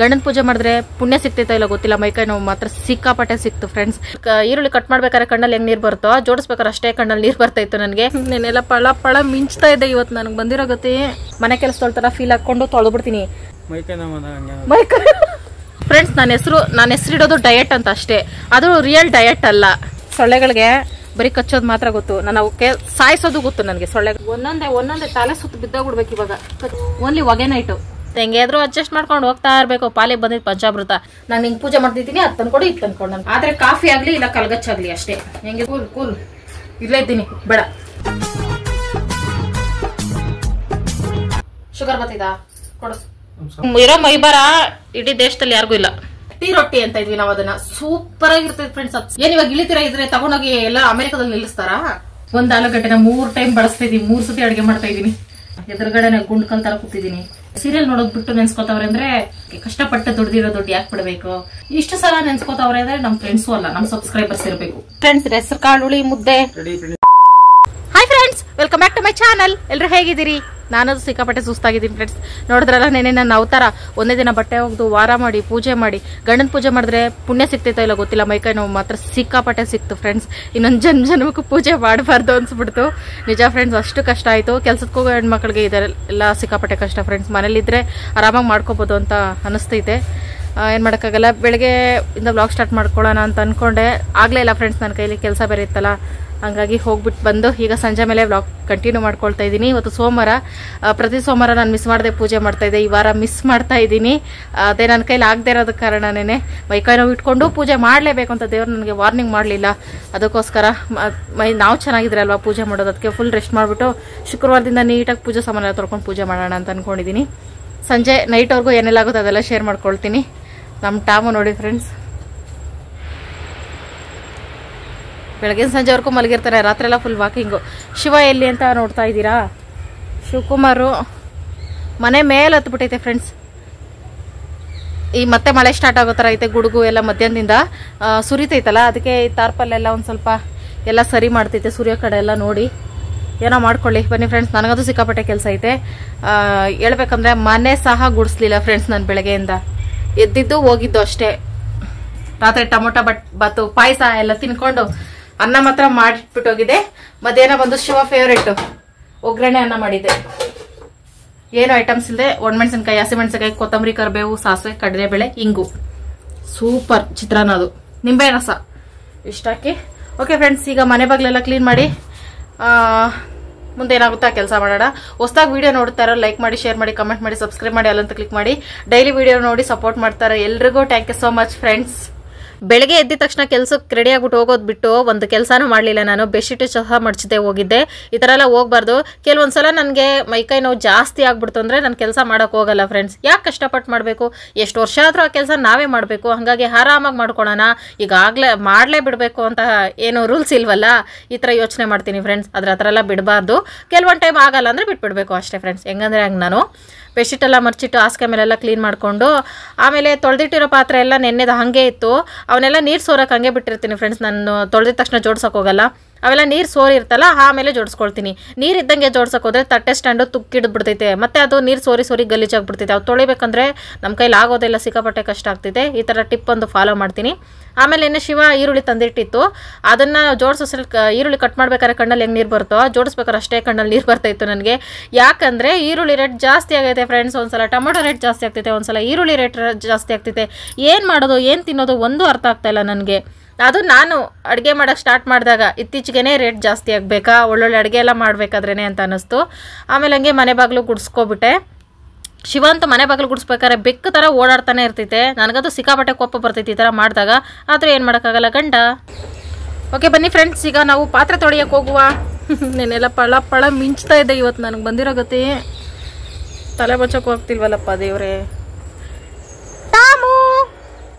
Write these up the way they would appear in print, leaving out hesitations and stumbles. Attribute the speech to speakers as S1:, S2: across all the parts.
S1: ಗಂಡನ ಪೂಜೆ ಮಾಡಿದ್ರೆ ಪುಣ್ಯ ಸಿಗ್ತೈತೋ ಇಲ್ಲ ಗೊತ್ತಿಲ್ಲ, ಮೈಕೈ ನೋವು ಮಾತ್ರ ಸಿಕ್ಕಾಪಟ್ಟೆ ಸಿಕ್ತು ಫ್ರೆಂಡ್ಸ್. ಈರುಳ್ಳಿ ಕಟ್ ಮಾಡ್ಬೇಕಾದ್ರೆ ಕಣ್ಣಲ್ಲಿ ಹೆಂಗ್ ನೀರ್ ಬರುತ್ತೋ, ಜೋಡಿಸ್ಬೇಕಾದ್ರೆ ಅಷ್ಟೇ ಕಣ್ಣಲ್ಲಿ ನೀರ್ ಬರ್ತಾ ಇತ್ತು ನನಗೆ. ನೆನೆಲ್ಲ ಪಳ ಪಳ ಮಿಂಚ್ತಾ ಇದೆ ಇವತ್ತು ನನಗೆ ಬಂದಿರೋ ಗತಿ. ಮನೆ ಕೆಲಸ ತೊಳ್ತಾರ ಫೀಲ್ ಹಾಕೊಂಡು ತೊಳೆದು ಬಿಡ್ತೀನಿ ಮೈಕೈ. ಫ್ರೆಂಡ್ಸ್ ನನ್ನ ಹೆಸರಿಡೋದು ಡಯಟ್ ಅಂತ ಅಷ್ಟೇ, ಅದು ರಿಯಲ್ ಡಯಟ್ ಅಲ್ಲ. ಸೊಳ್ಳೆಗಳಿಗೆ ಬರೀ ಕಚ್ಚೋದು ಮಾತ್ರ ಗೊತ್ತು, ನಾನು ಅವಕ್ಕೆ ಸಾಯಿಸೋದು ಗೊತ್ತು ನನಗೆ. ಸೊಳ್ಳೆ ಒಂದೊಂದೇ ತಲೆ ಸುತ್ತ ಬಿದ್ದೋಗ್ಬಿಡ್ಬೇಕು ಇವಾಗ. ಓನ್ಲಿ ಹೊಗೆ ನೈಟು ಹೆಂಗಾದ್ರೂ ಅಡ್ಜಸ್ಟ್ ಮಾಡ್ಕೊಂಡು ಹೋಗ್ತಾ ಇರ್ಬೇಕು. ಪಾಲಿಗೆ ಬಂದಿದ್ದು ಪಂಚಾಮೃತ. ನಾನು ಹಿಂಗೆ ಪೂಜೆ ಮಾಡ್ತಿದ್ದೀನಿ, ಅದು ತಂದ್ಕೊಡು ಇದು ತಂದ್ಕೊಂಡು ನಾನು. ಆದ್ರೆ ಕಾಫಿ ಆಗ್ಲಿ ಇಲ್ಲ ಕಲ್ಗಚ್ಚಾಗ್ಲಿ ಅಷ್ಟೇ. ಹೆಂಗೆ ಕೂಲ್ ಇಲ್ಲೇ ಇದ್ದೀನಿ, ಬೇಡ. ಶುಗರ್ ಬರ್ತಿದಾ ಕೊಡು. ಇರೋ ಮೈಬಾರ ಇಡೀ ದೇಶದಲ್ಲಿ ಯಾರಿಗೂ ಇಲ್ಲ. ಟೀ ರೊಟ್ಟಿ ಅಂತ ಇದ್ವಿ ನಾವು, ಅದನ್ನ ಸೂಪರ್ ಆಗಿರ್ತದೆ ಫ್ರೆಂಡ್ಸ್. ಏನ್ ಇವಾಗ ಇಳಿತೀರಾ ಇದ್ರೆ ತಗೊಂಡೋಗಿ ಎಲ್ಲ ಅಮೆರಿಕದಲ್ಲಿ ನಿಲ್ಲಿಸ್ತಾರ. ಒಂದ್ ಆಲೂಗಡ್ಡೆನ 3 ಟೈಮ್ ಬಳಸ್ತಾ ಇದೀನಿ, 3 ಸತಿ ಅಡಿಗೆ ಮಾಡ್ತಾ ಇದೀನಿ. ಎದುರುಗಡೆ ಗುಂಡ್ಕಲ್ ತರ ಕೂತಿದೀನಿ. ಸೀರಿಯಲ್ ನೋಡೋದ್ ಬಿಟ್ಟು ನೆನ್ಸ್ಕೊತವ್ರೆ ಅಂದ್ರೆ ಕಷ್ಟಪಟ್ಟು ದುಡ್ದಿರೋ ದುಡ್ಡು ಯಾಕೆ ಬಿಡಬೇಕು. ಇಷ್ಟು ಸಲ ನೆನ್ಸ್ಕೊತವ್ರೆ ಅಂದ್ರೆ ನಮ್ ಫ್ರೆಂಡ್ಸು ಅಲ್ಲ, ನಮ್ ಸಬ್ಸ್ಕ್ರೈಬರ್ಸ್ ಇರಬೇಕು. ಫ್ರೆಂಡ್ಸ್ ಹೆಸರು ಕಾಳುಳಿ ಮುದ್ದೆ. Hi friends, welcome back to my channel. ಎಲ್ರು ಹೇಗಿದ್ದೀರಿ? ನಾನು ಸಿಕ್ಕಾಪಟ್ಟೆ ಸುಸ್ತಾಗಿದ್ದೀನಿ ಫ್ರೆಂಡ್ಸ್. ನೋಡಿದ್ರಲ್ಲ ನೆನೆ ನನ್ನ ಅವತಾರ. ಒಂದೇ ದಿನ ಬಟ್ಟೆ ಹೋಗ್ದು ವಾರ ಮಾಡಿ ಪೂಜೆ ಮಾಡಿ, ಗಂಡನ ಪೂಜೆ ಮಾಡಿದ್ರೆ ಪುಣ್ಯ ಸಿಗ್ತೈತೋ ಇಲ್ಲ ಗೊತ್ತಿಲ್ಲ, ಮೈಕೈ ನೋವು ಮಾತ್ರ ಸಿಕ್ಕಾಪಟ್ಟೆ ಸಿಕ್ತು ಫ್ರೆಂಡ್ಸ್. ಇನ್ನೊಂದು ಜನ್ಮಕ್ಕೂ ಪೂಜೆ ಮಾಡಬಾರ್ದು ಅನ್ಸ್ಬಿಡ್ತು. ನಿಜ ಫ್ರೆಂಡ್ಸ್, ಅಷ್ಟು ಕಷ್ಟ ಆಯಿತು. ಕೆಲ್ಸಕ್ಕೆ ಹೋಗೋ ಹೆಣ್ಮಕ್ಳಿಗೆ ಇದೆಲ್ಲ ಸಿಕ್ಕಾಪಟ್ಟೆ ಕಷ್ಟ ಫ್ರೆಂಡ್ಸ್. ಮನೇಲಿದ್ರೆ ಆರಾಮಾಗಿ ಮಾಡ್ಕೋಬೋದು ಅಂತ ಅನಿಸ್ತೈತೆ. ಏನು ಮಾಡೋಕ್ಕಾಗಲ್ಲ. ಬೆಳಗ್ಗೆ ಇಂದ ವ್ಲಾಗ್ ಸ್ಟಾರ್ಟ್ ಮಾಡ್ಕೊಳ್ಳೋಣ ಅಂತ ಅಂದ್ಕೊಂಡೆ, ಆಗಲೇ ಇಲ್ಲ ಫ್ರೆಂಡ್ಸ್, ನನ್ನ ಕೈಲಿ ಕೆಲಸ ಬೇರೆ ಇತ್ತಲ್ಲ. ಹಂಗಾಗಿ ಹೋಗ್ಬಿಟ್ಟು ಬಂದು ಈಗ ಸಂಜೆ ಮೇಲೆ ವ್ಲಾಗ್ ಕಂಟಿನ್ಯೂ ಮಾಡ್ಕೊಳ್ತಾ ಇದ್ದೀನಿ. ಇವತ್ತು ಸೋಮವಾರ, ಪ್ರತಿ ಸೋಮವಾರ ನಾನು ಮಿಸ್ ಮಾಡದೆ ಪೂಜೆ ಮಾಡ್ತಾ ಇದ್ದೆ. ಈ ವಾರ ಮಿಸ್ ಮಾಡ್ತಾ ಇದ್ದೀನಿ. ಅದೇ ನನ್ನ ಕೈಲಿ ಆಗದೆ ಇರೋದ ಕಾರಣನೇ ಮೈಕೈ ನೋವು ಇಟ್ಕೊಂಡು ಪೂಜೆ ಮಾಡಲೇಬೇಕು ಅಂತ ದೇವ್ರು ನನಗೆ ವಾರ್ನಿಂಗ್ ಮಾಡಲಿಲ್ಲ. ಅದಕ್ಕೋಸ್ಕರ ನಾವು ಚೆನ್ನಾಗಿದ್ರೆ ಅಲ್ವಾ ಪೂಜೆ ಮಾಡೋದು. ಅದಕ್ಕೆ ಫುಲ್ ರೆಸ್ಟ್ ಮಾಡಿಬಿಟ್ಟು ಶುಕ್ರವಾರದಿಂದ ನೀಟಾಗಿ ಪೂಜೆ ಸಾಮಾನೆಲ್ಲ ತೊಳ್ಕೊಂಡು ಪೂಜೆ ಮಾಡೋಣ ಅಂತ ಅಂದ್ಕೊಂಡಿದ್ದೀನಿ. ಸಂಜೆ ನೈಟ್ವರೆಗೂ ಏನೆಲ್ಲ ಆಗುತ್ತೆ ಅದೆಲ್ಲ ಶೇರ್ ಮಾಡ್ಕೊಳ್ತೀನಿ. ನಮ್ಮ ಟಾಮು ನೋಡಿ ಫ್ರೆಂಡ್ಸ್, ಬೆಳಗಿನ ಸಂಜೆವರೆಗೂ ಮಲಗಿರ್ತಾರೆ, ರಾತ್ರಿ ಎಲ್ಲ ಫುಲ್ ವಾಕಿಂಗು. ಶಿವ ಎಲ್ಲಿ ಅಂತ ನೋಡ್ತಾ ಇದ್ದೀರಾ? ಶಿವಕುಮಾರು ಮನೆ ಮೇಲೆ ಹತ್ಬಿಟ್ಟೈತೆ ಫ್ರೆಂಡ್ಸ್. ಈ ಮತ್ತೆ ಮಳೆ ಸ್ಟಾರ್ಟ್ ಆಗೋ ಥರ ಐತೆ. ಗುಡುಗು ಎಲ್ಲ ಮಧ್ಯಾಹ್ನದಿಂದ ಸುರಿತೈತಲ್ಲ, ಅದಕ್ಕೆ ಈ ತಾರ್ಪಲ್ಲೆಲ್ಲ ಒಂದು ಸ್ವಲ್ಪ ಎಲ್ಲ ಸರಿ ಮಾಡ್ತೈತೆ. ಸೂರ್ಯ ಕಡೆ ಎಲ್ಲ ನೋಡಿ ಏನೋ ಮಾಡ್ಕೊಳ್ಳಿ. ಬನ್ನಿ ಫ್ರೆಂಡ್ಸ್, ನನಗದು ಸಿಕ್ಕಾಪಟ್ಟೆ ಕೆಲಸ ಐತೆ. ಹೇಳ್ಬೇಕಂದ್ರೆ ಮನೆ ಸಹ ಗುಡಿಸ್ಲಿಲ್ಲ ಫ್ರೆಂಡ್ಸ್. ನಾನು ಬೆಳಗ್ಗೆಯಿಂದ ಎದ್ದಿದ್ದು ಹೋಗಿದ್ದು ಅಷ್ಟೇ. ರಾತ್ರಿ ಟೊಮೊಟೊ ಬಾತು ಪಾಯಸ ಎಲ್ಲ ತಿನ್ಕೊಂಡು ಅನ್ನ ಮಾತ್ರ ಮಾಡಿಟ್ಬಿಟ್ಟು ಹೋಗಿದೆ. ಮಧ್ಯಾಹ್ನ ಬಂದು ಶಿವ ಫೇವ್ರೇಟ್ ಒಗ್ಗರಣೆ ಅನ್ನ ಮಾಡಿದ್ದೆ. ಏನು ಐಟಮ್ಸ್ ಇಲ್ಲದೆ ಒಣಮೆಣಸಿನ್ಕಾಯಿ, ಹಸಿಮೆಣಸಿನ್ಕಾಯಿ, ಕೊತ್ತಂಬರಿ, ಕರಿಬೇವು, ಸಾಸಿವೆ, ಕಡಲೆಬೇಳೆ, ಇಂಗು, ಸೂಪರ್ ಚಿತ್ರಾನ್ನ, ಅದು ನಿಂಬೆ ರಸ ಇಷ್ಟ ಹಾಕಿ. ಓಕೆ ಫ್ರೆಂಡ್ಸ್, ಈಗ ಮನೆ ಬಾಗ್ಲೆಲ್ಲ ಕ್ಲೀನ್ ಮಾಡಿ ಮುಂದೆ ಏನಾಗುತ್ತಾ ಕೆಲಸ ಮಾಡೋಣ. ಹೊಸದಾಗಿ ವಿಡಿಯೋ ನೋಡ್ತಾರೋ ಲೈಕ್ ಮಾಡಿ, ಶೇರ್ ಮಾಡಿ, ಕಮೆಂಟ್ ಮಾಡಿ, ಸಬ್ಸ್ಕ್ರೈಬ್ ಮಾಡಿ, ಅಲ್ಲಂತ ಕ್ಲಿಕ್ ಮಾಡಿ. ಡೈಲಿ ವಿಡಿಯೋ ನೋಡಿ ಸಪೋರ್ಟ್ ಮಾಡ್ತಾರೆ ಎಲ್ರಿಗೂ thank you so much friends. ಬೆಳಗ್ಗೆ ಎದ್ದ ತಕ್ಷಣ ಕೆಲ್ಸಕ್ಕೆ ರೆಡಿ ಆಗ್ಬಿಟ್ಟು ಹೋಗೋದು ಬಿಟ್ಟು ಒಂದು ಕೆಲಸನೂ ಮಾಡಲಿಲ್ಲ ನಾನು. ಬೆಡ್ಶೀಟ್ ಸಹ ಮಡ್ಚಿದೆ ಹೋಗಿದ್ದೆ. ಈ ಥರ ಎಲ್ಲ ಹೋಗ್ಬಾರ್ದು. ಕೆಲವೊಂದ್ಸಲ ನನಗೆ ಮೈಕೈ ನೋವು ಜಾಸ್ತಿ ಆಗ್ಬಿಡ್ತು ಅಂದರೆ ನಾನು ಕೆಲಸ ಮಾಡೋಕೆ ಹೋಗಲ್ಲ ಫ್ರೆಂಡ್ಸ್. ಯಾಕೆ ಕಷ್ಟಪಟ್ಟು ಮಾಡಬೇಕು? ಎಷ್ಟು ವರ್ಷ ಆದರೂ ಆ ಕೆಲಸ ನಾವೇ ಮಾಡಬೇಕು. ಹಾಗಾಗಿ ಆರಾಮಾಗಿ ಮಾಡ್ಕೊಳ್ಳೋಣ, ಈಗಾಗಲೇ ಮಾಡಲೇ ಬಿಡಬೇಕು ಅಂತ ಏನು ರೂಲ್ಸ್ ಇಲ್ವಲ್ಲ. ಈ ಥರ ಯೋಚನೆ ಮಾಡ್ತೀನಿ ಫ್ರೆಂಡ್ಸ್. ಆದರೆ ಆ ಥರ ಎಲ್ಲ ಬಿಡಬಾರ್ದು. ಕೆಲವೊಂದು ಟೈಮ್ ಆಗಲ್ಲ ಅಂದರೆ ಬಿಟ್ಬಿಡ್ಬೇಕು ಅಷ್ಟೇ ಫ್ರೆಂಡ್ಸ್. ಹೆಂಗಂದ್ರೆ ಹಂಗೆ ನಾನು ಬೆಡ್ಶೀಟ್ ಎಲ್ಲ ಮರ್ಚಿಟ್ಟು ಹಾಸಿಗೆ ಮೇಲೆಲ್ಲ ಕ್ಲೀನ್ ಮಾಡಿಕೊಂಡು, ಆಮೇಲೆ ತೊಳೆದಿಟ್ಟಿರೋ ಪಾತ್ರೆ ಎಲ್ಲ ನೆನ್ನೆದು ಹಾಗೆ ಇತ್ತು. ಅವನ್ನೆಲ್ಲ ನೀರು ಸೋರಕ್ಕೆ ಹಂಗೆ ಬಿಟ್ಟಿರ್ತೀನಿ ಫ್ರೆಂಡ್ಸ್. ನಾನು ತೊಳೆದಿದ ತಕ್ಷಣ ಜೋಡ್ಸೋಕೆ ಹೋಗಲ್ಲ. ಅವೆಲ್ಲ ನೀರು ಸೋರಿರ್ತಲ್ಲ, ಆಮೇಲೆ ಜೋಡಿಸ್ಕೊಳ್ತೀನಿ. ನೀರು ಇದ್ದಂಗೆ ಜೋಡ್ಸೋಕೆ ಹೋದ್ರೆ ತಟ್ಟೆ ಸ್ಟ್ಯಾಂಡು ತುಕ್ಕಿಡ್ಬಿಡ್ತೈತೆ, ಮತ್ತೆ ಅದು ನೀರು ಸೋರಿ ಗಲೀಜಾಗ್ಬಿಡ್ತೈತೆ. ಅವು ತೊಳಿಬೇಕಂದ್ರೆ ನಮ್ಮ ಕೈಲಿ ಆಗೋದೆಲ್ಲ ಸಿಕ್ಕಾಪಟ್ಟೆ ಕಷ್ಟ ಆಗ್ತೈತೆ. ಈ ಥರ ಟಿಪ್ ಒಂದು ಫಾಲೋ ಮಾಡ್ತೀನಿ. ಆಮೇಲೆ ಇನ್ನೇ ಶಿವ ಈರುಳ್ಳಿ ತಂದಿಟ್ಟಿತ್ತು, ಅದನ್ನು ಜೋಡಿಸೋ ಈರುಳ್ಳಿ ಕಟ್ ಮಾಡ್ಬೇಕಾದ್ರೆ ಕಣ್ಣಲ್ಲಿ ಹೆಂಗೆ ನೀರು ಬರುತ್ತೋ, ಜೋಡಿಸ್ಬೇಕಾದ್ರೆ ಅಷ್ಟೇ ಕಣ್ಣಲ್ಲಿ ನೀರು ಬರ್ತಾಯಿತ್ತು ನನಗೆ. ಯಾಕಂದರೆ ಈರುಳ್ಳಿ ರೇಟ್ ಜಾಸ್ತಿ ಆಗೈತೆ ಫ್ರೆಂಡ್ಸ್. ಒಂದ್ಸಲ ಟೊಮೊಟೊ ರೇಟ್ ಜಾಸ್ತಿ ಆಗ್ತೈತೆ, ಒಂದ್ಸಲ ಈರುಳ್ಳಿ ರೇಟ್ ಜಾಸ್ತಿ ಆಗ್ತೈತೆ. ಏನು ಮಾಡೋದು, ಏನು ತಿನ್ನೋದು ಒಂದು ಅರ್ಥ ಆಗ್ತಾಯಿಲ್ಲ ನನಗೆ. ಅದು ನಾನು ಅಡುಗೆ ಮಾಡೋಕ್ಕೆ ಸ್ಟಾರ್ಟ್ ಮಾಡಿದಾಗ ಇತ್ತೀಚೆಗೆ ರೇಟ್ ಜಾಸ್ತಿ ಆಗಬೇಕಾ, ಒಳ್ಳೊಳ್ಳೆ ಅಡುಗೆ ಎಲ್ಲ ಮಾಡಬೇಕಾದ್ರೇ ಅಂತ ಅನ್ನಿಸ್ತು. ಆಮೇಲೆ ಹಂಗೆ ಮನೆ ಬಾಗಿಲು ಗುಡಿಸ್ಕೊಬಿಟ್ಟೆ. ಶಿವ ಅಂತ ಮನೆ ಬಾಗಿಲು ಗುಡಿಸ್ಬೇಕಾದ್ರೆ ಬೆಕ್ಕು ಥರ ಓಡಾಡ್ತಾನೆ ಇರ್ತೈತೆ. ನನಗದು ಸಿಕ್ಕಾಪಟ್ಟೆ ಕೋಪ ಬರ್ತೈತಿ ಈ ಥರ ಮಾಡಿದಾಗ. ಆದರೂ ಏನು ಮಾಡೋಕ್ಕಾಗಲ್ಲ ಗಂಡ. ಓಕೆ ಬನ್ನಿ ಫ್ರೆಂಡ್ಸ್, ಈಗ ನಾವು ಪಾತ್ರೆ ತೊಳೆಯೋಕೆ ಹೋಗುವ. ನೆನೆಲ್ಲ ಪಳ ಪಳ ಮಿಂಚ್ತಾ ಇದೆ ಇವತ್ತು ನನಗೆ ಬಂದಿರೋ ಗತಿ. ತಲೆ ಬಚ್ಚೋಕೆ ಹೋಗ್ತಿಲ್ವಲ್ಲಪ್ಪ ದೇವ್ರೆ.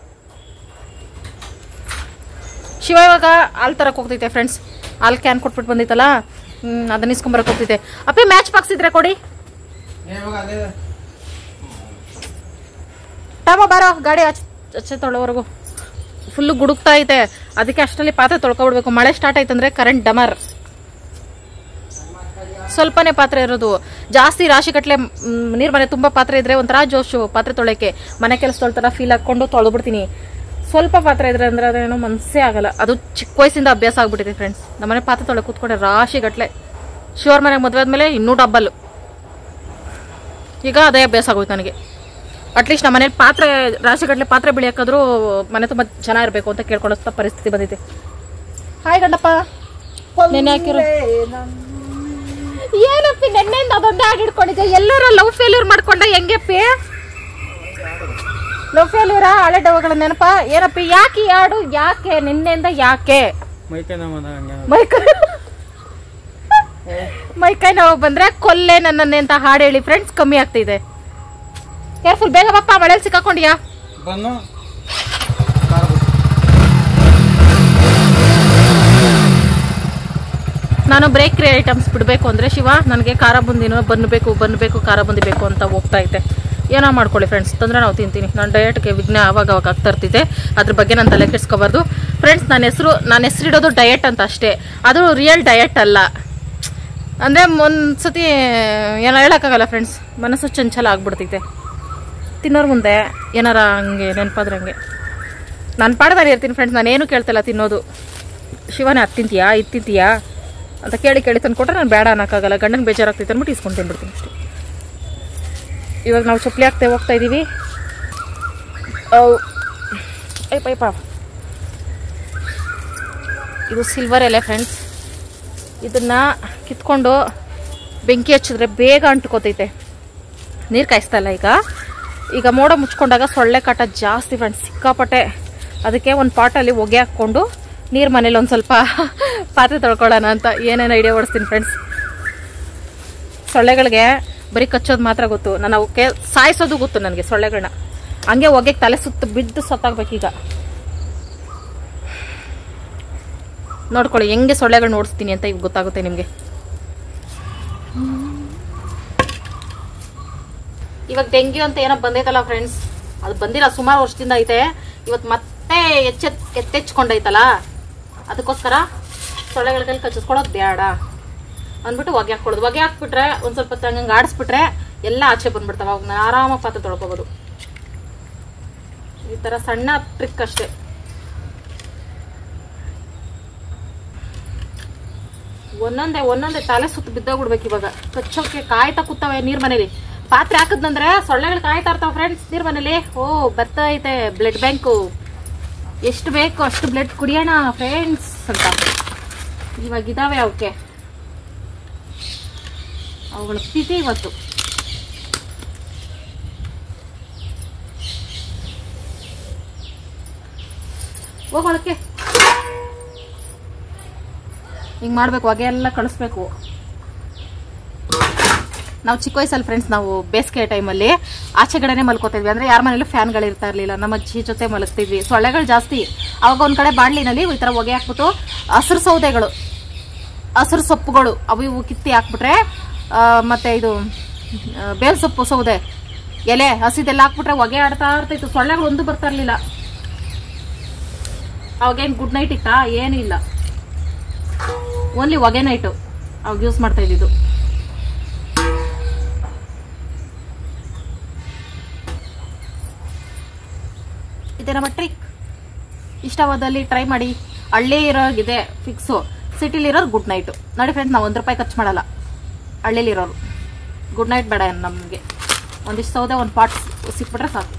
S1: ಶಿವ ಇವಾಗ ಹಾಲು ತರಕ್ಕೆ ಹೋಗ್ತೈತೆ ಫ್ರೆಂಡ್ಸ್. ಹಾಲು ಕ್ಯಾನ್ ಕೊಟ್ಬಿಟ್ಟು ಬಂದೈತಲ್ಲ, ಅದನ್ನ ಇಸ್ಕೊಂಬರಕ್ಕೆ ಹೋಗ್ತೈತೆ. ಅಪ್ಪಿ ಮ್ಯಾಚ್ ಬಾಕ್ಸ್ ಇದ್ರೆ ಕೊಡಿ. ಟಾಮ ಬಾರೋ, ಗಾಡಿ ಆಚೆ ತೊಳೋವರೆಗೂ ಫುಲ್ಲು ಗುಡುಕ್ತಾ ಐತೆ. ಅದಕ್ಕೆ ಅಷ್ಟರಲ್ಲಿ ಪಾತ್ರೆ ತೊಳ್ಕೊಬಿಡ್ಬೇಕು. ಮಳೆ ಸ್ಟಾರ್ಟ್ ಆಯ್ತಂದ್ರೆ ಕರೆಂಟ್ ಡಮರ್. ಸ್ವಲ್ಪನೇ ಪಾತ್ರೆ ಇರೋದು. ಜಾಸ್ತಿ ರಾಶಿ ಕಟ್ಲೆ ನೀರು ಮನೆ ತುಂಬ ಪಾತ್ರೆ ಇದ್ರೆ ಒಂಥರ ಜೋಶು ಪಾತ್ರೆ ತೊಳೆಯೋಕ್ಕೆ. ಮನೆ ಕೆಲಸ ತೊಳ್ತಾರ ಫೀಲ್ ಹಾಕ್ಕೊಂಡು ತೊಳೆದ್ಬಿಡ್ತೀನಿ. ಸ್ವಲ್ಪ ಪಾತ್ರೆ ಇದ್ರೆ ಅಂದ್ರೆ ಅದೇನೋ ಮನಸ್ಸೇ ಆಗಲ್ಲ. ಅದು ಚಿಕ್ಕ ವಯಸ್ಸಿಂದ ಅಭ್ಯಾಸ ಆಗ್ಬಿಟ್ಟಿದೆ ಫ್ರೆಂಡ್ಸ್. ನಮ್ಮನೆ ಪಾತ್ರೆ ತೊಳೆ ಕೂತ್ಕೊಂಡೆ ರಾಶಿ ಗಟ್ಲೆ. ಶಿವರ್ ಮನೆಗೆ ಮದುವೆ ಆದಮೇಲೆ ಇನ್ನೂ ಡಬ್ಬಲ್. ಈಗ ಅದೇ ಅಭ್ಯಾಸ ಆಗೋಯ್ತು ನನಗೆ. ಅಟ್ಲೀಸ್ಟ್ ನಮ್ಮ ಮನೇಲಿ ಪಾತ್ರೆ ರಾಶಿ ಗಟ್ಲೆ ಪಾತ್ರೆ ಬೆಳೆಯೋಕ್ಕಾದ್ರೂ ಮನೆ ತುಂಬ ಚೆನ್ನಾಗಿರ್ಬೇಕು ಅಂತ ಕೇಳ್ಕೊಳ್ಳೋ ಪರಿಸ್ಥಿತಿ ಬಂದೈತೆ. ಹಾಯ್ ಗಂಡಪ್ಪ, ನೆನ್ನೆ ಹಾಕಿರೋ ಏನಪ್ಪಿ ನೆನ್ನೆಯಿಂದ ಅದೊಂದೇ ಹಾಡು ಹಿಡ್ಕೊಂಡಿದ್ದೆ. ಎಲ್ಲರೂ ಲವ್ ಫೇಲ್ಯೂರ್ ಮಾಡ್ಕೊಂಡ ಹೆಂಗೆಪ್ಪಿ? ಲವ್ ಫೇಲ್ಯೂರ ಹಳೆ ಡವಗಳ ನೆನಪ ಏನಪ್ಪಿ? ಯಾಕೆ ಈ ಹಾಡು? ಯಾಕೆ ನಿನ್ನೆಯಿಂದ ಯಾಕೆ? ಮೈಕೈ ನೋವು ಬಂದ್ರೆ ಕೊಲ್ಲೆ ನನ್ನನ್ನೇ ಅಂತ ಹಾಡು ಹೇಳಿ ಫ್ರೆಂಡ್ಸ್ ಕಮ್ಮಿ ಆಗ್ತಿದೆ. ಕೇರ್ಫುಲ್, ಬೇಗ ಬಪ್ಪ, ಮಳೆಯಲ್ಲಿ ಸಿಕ್ಕಾಕೊಂಡಿಯಾ? ನಾನು ಬೇಕರಿ ಐಟಮ್ಸ್ ಬಿಡಬೇಕು ಅಂದರೆ ಶಿವ ನನಗೆ ಖಾರ ಬುಂದಿನೋ ಬನ್ನಬೇಕು ಖಾರ ಬುಂದಿ ಬೇಕು ಅಂತ ಹೋಗ್ತಾ ಐತೆ. ಏನೋ ಮಾಡ್ಕೊಳ್ಳಿ ಫ್ರೆಂಡ್ಸ್, ತಂದರೆ ನಾವು ತಿಂತೀನಿ. ನಾನು ಡಯಟ್ಗೆ ವಿಘ್ನ ಅವಾಗ ಆಗ್ತಾ ಇರ್ತಿದ್ದೆ. ಅದ್ರ ಬಗ್ಗೆ ನಾನು ತಲೆ ಕೆಡಿಸ್ಕೋಬಾರ್ದು ಫ್ರೆಂಡ್ಸ್. ನನ್ನ ಹೆಸರಿಡೋದು ಡಯಟ್ ಅಂತ ಅಷ್ಟೇ, ಅದು ರಿಯಲ್ ಡಯಟ್ ಅಲ್ಲ. ಅಂದರೆ ಒಂದ್ಸತಿ ಏನೋ ಹೇಳೋಕ್ಕಾಗಲ್ಲ ಫ್ರೆಂಡ್ಸ್, ಮನಸ್ಸು ಚಂಚಲ ಆಗ್ಬಿಡ್ತೈತೆ. ತಿನ್ನೋರು ಮುಂದೆ ಏನಾರ ಹಂಗೆ ನೆನಪಾದ್ರೆ ಹಂಗೆ ನಾನು ಪಾಡ್ದಾರಿ ಇರ್ತೀನಿ ಫ್ರೆಂಡ್ಸ್. ನಾನೇನು ಕೇಳ್ತಿಲ್ಲ ತಿನ್ನೋದು. ಶಿವನೇ ಅದು ತಿಂತೀಯಾ ಇದು ತಿಂತೀಯಾ ಅಂತ ಕೇಳಿ ತಂದುಕೊಟ್ರೆ ನಾನು ಬೇಡ ಅನ್ನೋಕ್ಕಾಗಲ್ಲ. ಗಂಡನ ಬೇಜಾರಾಗ್ತೈತೆ ಅಂದ್ಬಿಟ್ಟು ಇಸ್ಕೊಂಡು ತಿನ್ಬಿಡ್ತೀನಿ ಅಷ್ಟೇ. ಇವಾಗ ನಾವು ಚಪ್ಪಲಿ ಹಾಕ್ತೇ ಹೋಗ್ತಾ ಇದ್ದೀವಿ. ಪೈಪ ಇದು ಸಿಲ್ವರ್ ಎಲೆ ಫ್ರೆಂಡ್ಸ್. ಇದನ್ನು ಕಿತ್ಕೊಂಡು ಬೆಂಕಿ ಹಚ್ಚಿದ್ರೆ ಬೇಗ ಅಂಟ್ಕೋತೈತೆ. ನೀರು ಕಾಯಿಸ್ತಾ ಇಲ್ಲ. ಈಗ ಮೋಡ ಮುಚ್ಕೊಂಡಾಗ ಸೊಳ್ಳೆ ಕಾಟ ಜಾಸ್ತಿ ಫ್ರೆಂಡ್ಸ್, ಸಿಕ್ಕಾಪಟ್ಟೆ. ಅದಕ್ಕೆ ಒಂದು ಪಾಟಲ್ಲಿ ಹೊಗೆ ಹಾಕ್ಕೊಂಡು ನೀರು ಮನೇಲಿ ಒಂದು ಸ್ವಲ್ಪ ಪಾತ್ರೆ ತೊಳ್ಕೊಳ್ಳೋಣ ಅಂತ ಏನೇನು ಐಡಿಯಾ ಓಡಿಸ್ತೀನಿ ಫ್ರೆಂಡ್ಸ್. ಸೊಳ್ಳೆಗಳಿಗೆ ಬರೀ ಕಚ್ಚೋದು ಮಾತ್ರ ಗೊತ್ತು, ನಾನು ಅವಕ್ಕೆ ಸಾಯಿಸೋದು ಗೊತ್ತು ನನಗೆ. ಸೊಳ್ಳೆಗಳನ್ನ ಹಂಗೆ ಹೊಗೆಗೆ ತಲೆ ಸುತ್ತ ಬಿದ್ದು ಸತ್ತಾಗಬೇಕೀಗ. ನೋಡ್ಕೊಳ್ಳಿ ಹೆಂಗೆ ಸೊಳ್ಳೆಗಳನ್ನ ಓಡಿಸ್ತೀನಿ ಅಂತ ಈಗ ಗೊತ್ತಾಗುತ್ತೆ ನಿಮಗೆ. ಇವಾಗ ಡೆಂಗ್ಯೂ ಅಂತ ಏನೋ ಬಂದೈತಲ್ಲ ಫ್ರೆಂಡ್ಸ್, ಅದು ಬಂದಿಲ್ಲ ಸುಮಾರು ವರ್ಷದಿಂದ ಐತೆ. ಇವತ್ತು ಮತ್ತೆ ಎತ್ತೆಚ್ಕೊಂಡೈತಲ್ಲ, ಅದಕ್ಕೋಸ್ಕರ ಸೊಳ್ಳೆಗಳಿಗೆ ಕಚ್ಚಿಸ್ಕೊಳ್ಳೋದು ಬೇಡ ಅಂದ್ಬಿಟ್ಟು ಹೊಗೆ ಹಾಕ್ಕೊಳ್ಳೋದು. ಹೊಗೆ ಹಾಕ್ಬಿಟ್ರೆ ಒಂದು ಸ್ವಲ್ಪ ಹಂಗಂಗೆ ಆಡಿಸ್ಬಿಟ್ರೆ ಎಲ್ಲ ಆಚೆ ಬಂದ್ಬಿಡ್ತಾವೆ. ಅವಾಗ ನಾನು ಆರಾಮಾಗಿ ಪಾತ್ರೆ ತೊಳ್ಕೊಬೋದು. ಈ ಥರ ಸಣ್ಣ ಟ್ರಿಕ್ ಅಷ್ಟೇ. ಒಂದೊಂದೇ ತಲೆ ಸುತ್ತ ಬಿದ್ದೋಗ್ಬಿಡ್ಬೇಕು. ಇವಾಗ ಕಚ್ಚೋಕೆ ಕಾಯ್ತಾ ಕೂತಾವೆ ನೀರ್ ಮನೇಲಿ. ಪಾತ್ರೆ ಹಾಕದ್ನಂದ್ರೆ ಸೊಳ್ಳೆಗಳು ಕಾಯ್ತಾ ಇರ್ತಾವ ಫ್ರೆಂಡ್ಸ್ ನೀರ್ ಮನೇಲಿ. ಬರ್ತಾ ಐತೆ ಬ್ಲಡ್ ಬ್ಯಾಂಕು, ಎಷ್ಟು ಬೇಕು ಅಷ್ಟು ಬ್ಲಡ್ ಕುಡಿಯೋಣ ಫ್ರೆಂಡ್ಸ್ ಅಂತ. ಇವಾಗ ಇದಾವೆ ಅವಕ್ಕೆ, ಅವುಗಳ ಸ್ಥಿತಿ ಇವತ್ತು. ಹೋಗೋಳಕ್ಕೆ ಹಿಂಗೆ ಮಾಡಬೇಕು, ಹೊಗೆ ಎಲ್ಲ ಕಳಿಸ್ಬೇಕು. ನಾವು ಚಿಕ್ಕ ವಯಸ್ಸಲ್ಲಿ ಫ್ರೆಂಡ್ಸ್, ನಾವು ಬೇಸಿಗೆ ಟೈಮಲ್ಲಿ ಆಚೆಗಡೆನೆ ಮಲ್ಕೋತಿದ್ವಿ. ಅಂದರೆ ಯಾರ ಮನೇಲಿ ಫ್ಯಾನ್ಗಳಿರ್ತಾ ಇರಲಿಲ್ಲ. ನಮ್ಮ ಅಜ್ಜಿ ಜೊತೆ ಮಲಗ್ತಿದ್ವಿ. ಸೊಳ್ಳೆಗಳು ಜಾಸ್ತಿ. ಅವಾಗ ಒಂದು ಕಡೆ ಬಾಣ್ಲಿನಲ್ಲಿ ಈ ಥರ ಹೊಗೆ ಹಾಕ್ಬಿಟ್ಟು ಹಸಿರು ಸೌದೆಗಳು, ಹಸಿರು ಸೊಪ್ಪುಗಳು ಅವು ಇವು ಕಿತ್ತಿ ಹಾಕ್ಬಿಟ್ರೆ, ಮತ್ತು ಇದು ಬೇಲ್ ಸೊಪ್ಪು ಸೌದೆ ಎಲೆ ಹಸಿದೆಲ್ಲ ಹಾಕ್ಬಿಟ್ರೆ ಹೊಗೆ ಆಡ್ತಾ ಇರ್ತಾಯಿತ್ತು. ಸೊಳ್ಳೆಗಳು ಒಂದು ಬರ್ತಾ ಇರಲಿಲ್ಲ. ಅವಾಗೇನು ಗುಡ್ ನೈಟ್ ಇತ್ತಾ? ಏನೂ ಇಲ್ಲ, ಓನ್ಲಿ ಹೊಗೆ ನೈಟು ಅವಾಗ ಯೂಸ್ ಮಾಡ್ತಾ ಇದ್ದಿದ್ದು. ಇದೇನಮ್ಮ ಟ್ರಿಕ್, ಇಷ್ಟವಾದಲ್ಲಿ ಟ್ರೈ ಮಾಡಿ. ಹಳ್ಳಿ ಇರೋಗಿದೆ ಫಿಕ್ಸು, ಸಿಟಿಲಿರೋರು ಗುಡ್ ನೈಟು. ನೋಡಿ ಫ್ರೆಂಡ್ಸ್, ನಾವು ₹1 ಖರ್ಚು ಮಾಡಲ್ಲ. ಹಳ್ಳಿಲಿರೋರು ಗುಡ್ ನೈಟ್ ಬೇಡ ನಮಗೆ. ಒಂದಿಷ್ಟು ಸೌದೆ ಒಂದು ಪಾಟ್ ಸಿಕ್ಬಿಟ್ರೆ ಸಾಕು.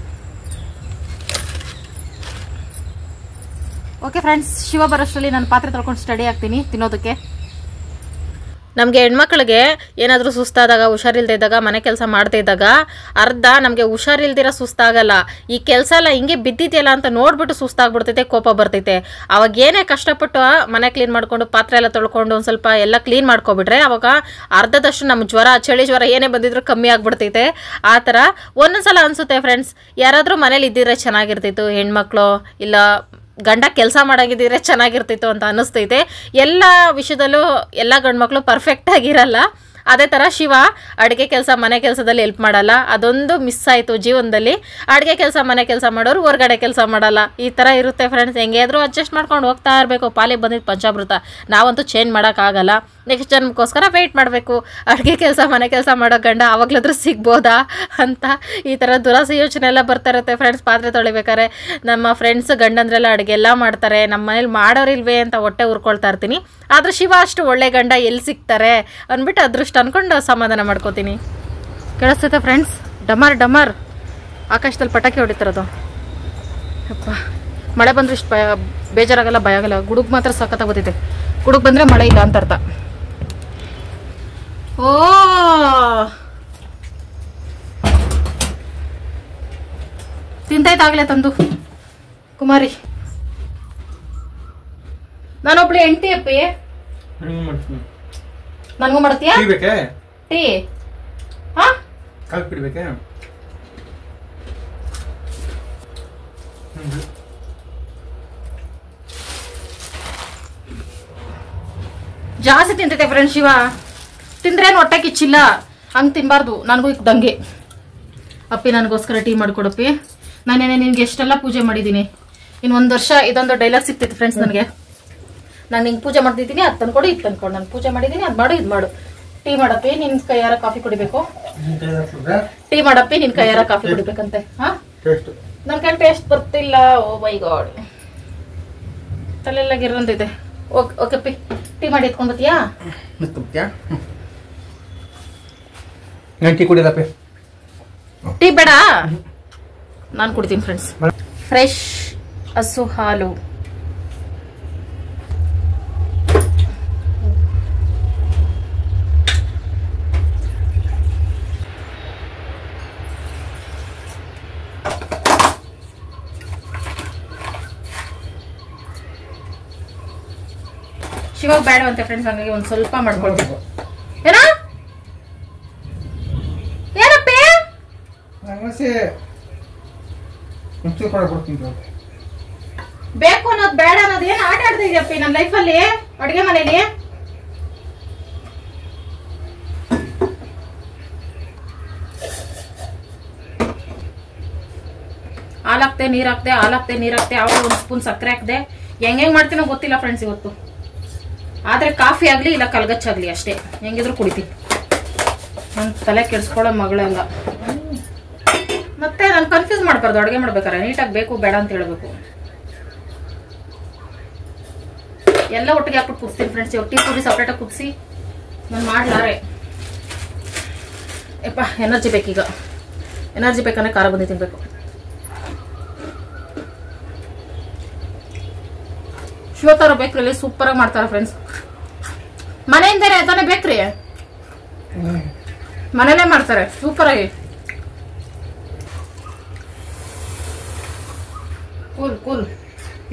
S1: ಓಕೆ ಫ್ರೆಂಡ್ಸ್, ಶಿವ ಬರೋಷ್ಟರಲ್ಲಿ ನಾನು ಪಾತ್ರೆ ತೊಳ್ಕೊಂಡು ಸ್ಟಡಿ ಆಗ್ತೀನಿ ತಿನ್ನೋದಕ್ಕೆ. ನಮಗೆ ಹೆಣ್ಮಕ್ಳಿಗೆ ಏನಾದರೂ ಸುಸ್ತಾದಾಗ, ಹುಷಾರಿಲ್ದೇ ಇದ್ದಾಗ, ಮನೆ ಕೆಲಸ ಮಾಡ್ತಾ ಇದ್ದಾಗ ಅರ್ಧ ನಮಗೆ ಹುಷಾರಿಲ್ದಿರ ಸುಸ್ತಾಗಲ್ಲ. ಈ ಕೆಲಸ ಎಲ್ಲ ಹಿಂಗೆ ಬಿದ್ದಿದೆಯಲ್ಲ ಅಂತ ನೋಡ್ಬಿಟ್ಟು ಸುಸ್ತಾಗ್ಬಿಡ್ತೈತೆ, ಕೋಪ ಬರ್ತೈತೆ. ಅವಾಗ ಏನೇ ಕಷ್ಟಪಟ್ಟು ಮನೆ ಕ್ಲೀನ್ ಮಾಡ್ಕೊಂಡು ಪಾತ್ರೆ ಎಲ್ಲ ತೊಳ್ಕೊಂಡು ಒಂದು ಸ್ವಲ್ಪ ಎಲ್ಲ ಕ್ಲೀನ್ ಮಾಡ್ಕೊಬಿಟ್ರೆ ಅವಾಗ ಅರ್ಧದಷ್ಟು ನಮ್ಮ ಜ್ವರ, ಚಳಿ ಜ್ವರ ಏನೇ ಬಂದಿದ್ರು ಕಮ್ಮಿ ಆಗ್ಬಿಡ್ತೈತೆ. ಆ ಥರ ಒಂದೊಂದ್ಸಲ ಅನಿಸುತ್ತೆ ಫ್ರೆಂಡ್ಸ್, ಯಾರಾದರೂ ಮನೇಲಿ ಇದ್ದಿದ್ರೆ ಚೆನ್ನಾಗಿರ್ತಿತ್ತು, ಹೆಣ್ಮಕ್ಳು ಇಲ್ಲ ಗಂಡ ಕೆಲಸ ಮಾಡಾಗಿದ್ದಿದ್ರೆ ಚೆನ್ನಾಗಿರ್ತಿತ್ತು ಅಂತ ಅನ್ನಿಸ್ತೈತೆ. ಎಲ್ಲ ವಿಷಯದಲ್ಲೂ ಎಲ್ಲ ಗಂಡ್ಮಕ್ಳು ಪರ್ಫೆಕ್ಟ್ ಆಗಿರಲ್ಲ. ಅದೇ ಥರ ಶಿವ ಅಡುಗೆ ಕೆಲಸ, ಮನೆ ಕೆಲಸದಲ್ಲಿ ಹೆಲ್ಪ್ ಮಾಡಲ್ಲ. ಅದೊಂದು ಮಿಸ್ ಆಯಿತು ಜೀವನದಲ್ಲಿ. ಅಡುಗೆ ಕೆಲಸ, ಮನೆ ಕೆಲಸ ಮಾಡೋರು ಹೊರಗಡೆ ಕೆಲಸ ಮಾಡಲ್ಲ. ಈ ಥರ ಇರುತ್ತೆ ಫ್ರೆಂಡ್ಸ್. ಹೆಂಗೆ ಆದರೂ ಅಡ್ಜಸ್ಟ್ ಮಾಡ್ಕೊಂಡು ಹೋಗ್ತಾ ಇರಬೇಕು. ಪಾಲಿಗೆ ಬಂದಿದ್ದು ಪಂಚಾಮೃತ, ನಾವಂತೂ ಚೇಂಜ್ ಮಾಡೋಕ್ಕಾಗಲ್ಲ. ನೆಕ್ಸ್ಟ್ ಜನ್ಮಕ್ಕೋಸ್ಕರ ವೆಯ್ಟ್ ಮಾಡಬೇಕು. ಅಡುಗೆ ಕೆಲಸ ಮನೆ ಕೆಲಸ ಮಾಡೋ ಗಂಡ ಆವಾಗಲಾದ್ರೂ ಸಿಗ್ಬೋದಾ ಅಂತ ಈ ಥರ ದುರಾಸೆ ಯೋಚನೆ ಎಲ್ಲ ಬರ್ತಾ ಇರುತ್ತೆ ಫ್ರೆಂಡ್ಸ್. ಪಾತ್ರೆ ತೊಳಿಬೇಕಾರೆ ನಮ್ಮ ಫ್ರೆಂಡ್ಸ್ ಗಂಡಂದ್ರೆಲ್ಲ ಅಡುಗೆ ಎಲ್ಲ ಮಾಡ್ತಾರೆ, ನಮ್ಮ ಮನೇಲಿ ಮಾಡೋರಿಲ್ವೇ ಅಂತ ಹೊಟ್ಟೆ ಉರ್ಕೊಳ್ತಾ ಇರ್ತೀನಿ. ಆದರೆ ಶಿವ ಅಷ್ಟು ಒಳ್ಳೆ ಗಂಡ ಎಲ್ಲಿ ಸಿಗ್ತಾರೆ ಅಂದ್ಬಿಟ್ಟು ಅದೃಷ್ಟ ಅಂದ್ಕೊಂಡು ಸಮಾಧಾನ ಮಾಡ್ಕೋತೀನಿ. ಕೇಳಿಸ್ತೈತೆ ಫ್ರೆಂಡ್ಸ್, ಡಮರ್ ಡಮರ್ ಆಕಾಶದಲ್ಲಿ ಪಟಾಕಿ ಹೊಡಿತಿರೋದು. ಅಪ್ಪ ಮಳೆ ಬಂದರೆ ಇಷ್ಟು ಬೇಜಾರಾಗಲ್ಲ, ಭಯ ಆಗಲ್ಲ. ಗುಡುಗು ಮಾತ್ರ ಸಖತ್ತಾಗಿ ಗೊತ್ತೈತೆ. ಗುಡುಗು ಬಂದರೆ ಮಳೆ ಇಲ್ಲ ಅಂತ ಅರ್ಥ. ಓ ತಿಂತಾಯ್ತಾಗಲೇ ತಂದು ಕುಮಾರಿ. ನಾನೊಬ್ಳು ಹೆಂಡ್ತಿ ಅಪ್ಪಿ, ನನಗೂ ಮಾಡ್ತೀಯಾ ಟೀ? ಹಾ ಜಾಸ್ತಿ ತಿಂತೈತೆ ಫ್ರೆಂಡ್ಸ್ ಶಿವ. ತಿಂದ್ರೇನು ಹೊಟ್ಟೆ ಕಿಚ್ಚಿಲ್ಲ, ಹಂಗೆ ತಿನ್ಬಾರ್ದು. ನನಗೂ ಇದ್ದಂಗೆ. ಅಪ್ಪಿ ನನಗೋಸ್ಕರ ಟೀ ಮಾಡಿಕೊಡಪ್ಪಿ. ನಾನೇನೆ ನಿನ್ಗೆ ಎಷ್ಟೆಲ್ಲ ಪೂಜೆ ಮಾಡಿದ್ದೀನಿ. ಇನ್ನು 1 ವರ್ಷ ಇದೊಂದು ಡೈಲಾಗ್ ಸಿಗ್ತೈತೆ ಫ್ರೆಂಡ್ಸ್ ನನಗೆ. ನಾನು ನಿಂಗೆ ಪೂಜೆ ಮಾಡ್ತಿದ್ದೀನಿ, ಅದು ತಂದ್ಕೊಡು ಇದು ತಂದ್ಕೊಡು. ನಾನು ಪೂಜೆ ಮಾಡಿದ್ದೀನಿ, ಅದು ಮಾಡು ಇದು ಮಾಡು. ಟೀ ಮಾಡಪ್ಪಿ, ನಿನ್ ಕೈಯಾರ ಕಾಫಿ ಕುಡಿಬೇಕು. ಟೀ ಮಾಡಪ್ಪಿ, ನಿನ್ ಕೈಯಾರ ಕಾಫಿ ಕುಡಿಬೇಕಂತೆ. ಹಾ ನನ್ನ ಕೈ ಟೇಸ್ಟ್ ಬರ್ತಿಲ್ಲ. ಓ ಮೈ ಗಾಡ್, ತಲೆಲ್ಲ ಗಿರಂತೈತೆ. ಓಕೆ ಪಿ, ಟೀ ಮಾಡಿ ಎತ್ಕೊಂಡ್ ಬತ್ತೀಯಾ?
S2: ಟೀ ಕುಡಿಯಲ್ಲಪ್ಪಿ.
S1: ಟೀ ಬೇಡ, ನಾನು ಕುಡಿತೀನಿ ಫ್ರೆಂಡ್ಸ್. ಫ್ರೆಶ್ ಹಸು ಹಾಲು. ಶಿವಾಗ ಬೇಡವಂತೆ ಫ್ರೆಂಡ್ಸ್, ಹಂಗಾಗಿ ಒಂದು ಸ್ವಲ್ಪ ಮಾಡ್ಕೊಳ್ಬೇಕು. ಏನೋ ಏನಪ್ಪಿ ಬೇಕು ಅನ್ನೋದು ಬೇಡ ಅನ್ನೋದು ಏನು ಆಟ ಆಡ್ತಾ ಇದೆಯಪ್ಪಿ ನನ್ನ ಲೈಫಲ್ಲಿ ಅಡುಗೆ ಮನೇಲಿ? ಹಾಲಾಕ್ತೆ ನೀರ್ ಹಾಕ್ದೆ, ಹಾಲಾಕ್ತೆ ನೀರ್ ಹಾಕ್ದೆ, ಆವಾಗ 1 ಸ್ಪೂನ್ ಸಕ್ಕರೆ ಹಾಕ್ದೆ. ಹೆಂಗ್ ಮಾಡ್ತೀನೋ ಗೊತ್ತಿಲ್ಲ ಫ್ರೆಂಡ್ಸ್ ಇವತ್ತು. ಆದ್ರೆ ಕಾಫಿ ಆಗ್ಲಿ ಇಲ್ಲ ಕಲ್ಗಚ್ಚಾಗ್ಲಿ ಅಷ್ಟೇ, ಹೆಂಗಿದ್ರು ಕುಡಿತೀನಿ. ನನ್ ತಲೆ ಕೆಡ್ಸ್ಕೊಳ್ಳೋ ಮಗಳೆಲ್ಲ. ಮತ್ತೆ ನಾನು ಕನ್ಫ್ಯೂಸ್ ಮಾಡ್ಬಾರ್ದು ಅಡುಗೆ ಮಾಡ್ಬೇಕಾರೆ. ನೀಟಾಗಿ ಬೇಕು ಬೇಡ ಅಂತ ಹೇಳ್ಬೇಕು. ಎಲ್ಲ ಒಟ್ಟಿಗೆ ಹಾಕ್ಬಿಟ್ಟು ಕುದಿಸ್ತೀನಿ ಫ್ರೆಂಡ್ಸ್. ಇವಾಗ ಟೀ ಪುಡಿ ಸಪ್ರೇಟಾಗಿ ಕುದಿಸಿ ನಾನು ಮಾಡ್ಲಾರೆ. ಯಪ್ಪ ಎನರ್ಜಿ ಬೇಕೀಗ. ಎನರ್ಜಿ ಬೇಕಂದ್ರೆ ಖಾರ ಬಂದು ತಿನ್ಬೇಕು. ಶಿವತಾರ ಬೇಕ್ರಿಯಲ್ಲಿ ಸೂಪರ್ ಆಗಿ ಮಾಡ್ತಾರ ಫ್ರೆಂಡ್ಸ್. ಮನೆಯಿಂದಾನೆ ತಾನೇ ಬೇಕ್ರಿ, ಮನೇಲೆ ಮಾಡ್ತಾರೆ ಸೂಪರ್ ಆಗಿ. ಕೂಲ್ ಕೂಲ್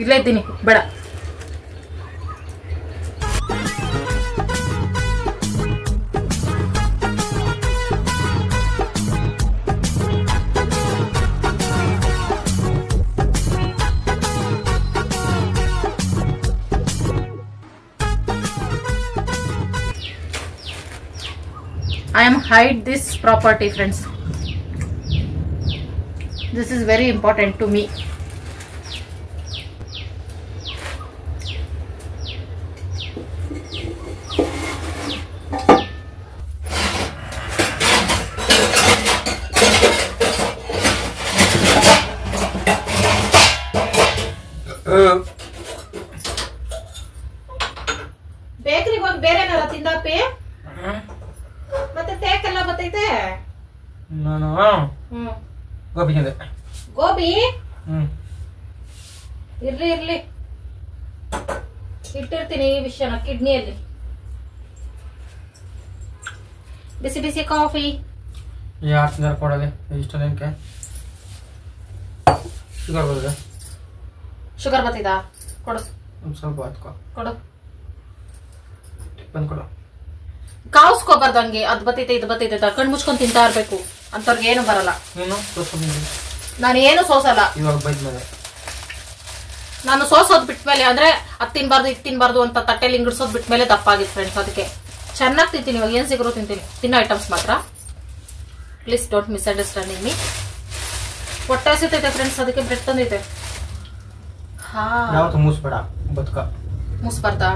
S1: ಇಲ್ಲೇ ಇದ್ದೀನಿ, ಬೇಡ. I am hide this property friends. This is very important to me. ಬೇಕರಿಗೆ ಹೋಗಿ ಬೇರೆ ಏನಾರ ತಿಂದಪ್ಪಿ? ಮತ್ತೆ ತೇಕೆಲ್ಲ ಬತ್ತೈತೆ.
S2: ನಾನು ಗೋಬಿ ತಿಂದೆ.
S1: ಗೋಬಿ ಇರ್ಲಿ ಇರ್ಲಿ, ಇಟ್ಟಿರ್ತೀನಿ ಈ ವಿಷಯನ ಕಿಡ್ನಿಯಲ್ಲಿ. ಬಿಸಿ ಬಿಸಿ ಕಾಫಿ
S2: ಯಾರು ತಿಂದಾರ ಕೊಡೋದೆ ಇಷ್ಟ ದಿನಕ್ಕೆ. ಶುಗರ್ ಬರ್ತದೆ.
S1: ಶುಗರ್ ಬತ್ತಿದ ಕೊಡು,
S2: ಒಂದು ಸ್ವಲ್ಪ ಹತ್ಕೊ
S1: ಕೊಡು.
S2: ಬಂದು ಕೊಡು.
S1: ಕಾವಸ್ಕೋಬಾರ್ದು ಹಂಗೆ. ಅದ್ ಬತ್ತೈತೆ ಇದು ಬತ್ತೈತೆ ಕಣ್ ಮುಚ್ಕೊಂಡ್ ತಿಂತಾ ಇರ್ಬೇಕು. ಅಂತವ್ರಿಗೆ ಏನು ಬರಲ್ಲ. ನಾನು ಏನು ಸೋಸಲ್ಲ.
S2: ಇವಾಗ ಬೈದ್ಮೇಲೆ
S1: ನಾನು ಸೋಸೋದ್ ಬಿಟ್ಮೇಲೆ ಅಂದ್ರೆ ಅದ್ ತಿನ್ಬಾರ್ದು ಇದ್ ತಿನ್ಬಾರ್ದು ಅಂತ ತಟ್ಟೆಲಿ ಹಿಂಗಿಡ್ಸೋದ್ ಬಿಟ್ಮೇಲೆ ದಪ್ಪಾಗಿತ್ತು ಫ್ರೆಂಡ್ಸ್. ಅದಕ್ಕೆ ಚೆನ್ನಾಗಿ ತಿಂತೀನಿ. ಇವಾಗ ಏನ್ ಸಿಗರು ತಿಂತೀನಿ, ತಿನ್ನೋ ಐಟಮ್ಸ್ ಮಾತ್ರ. Please don't misunderstanding me. ಹೊಟ್ಟೆ ಹಸಿತೈತೆ ಫ್ರೆಂಡ್ಸ್, ಅದಕ್ಕೆ ಬ್ರೆಡ್ ತಂದೈತೆ. ಹಾ
S2: ಯಾವತ್ತು ಮೂಸ್ಬೇಡ, ಬದುಕ
S1: ಮುಸ್ಬಾರ್ದಾ?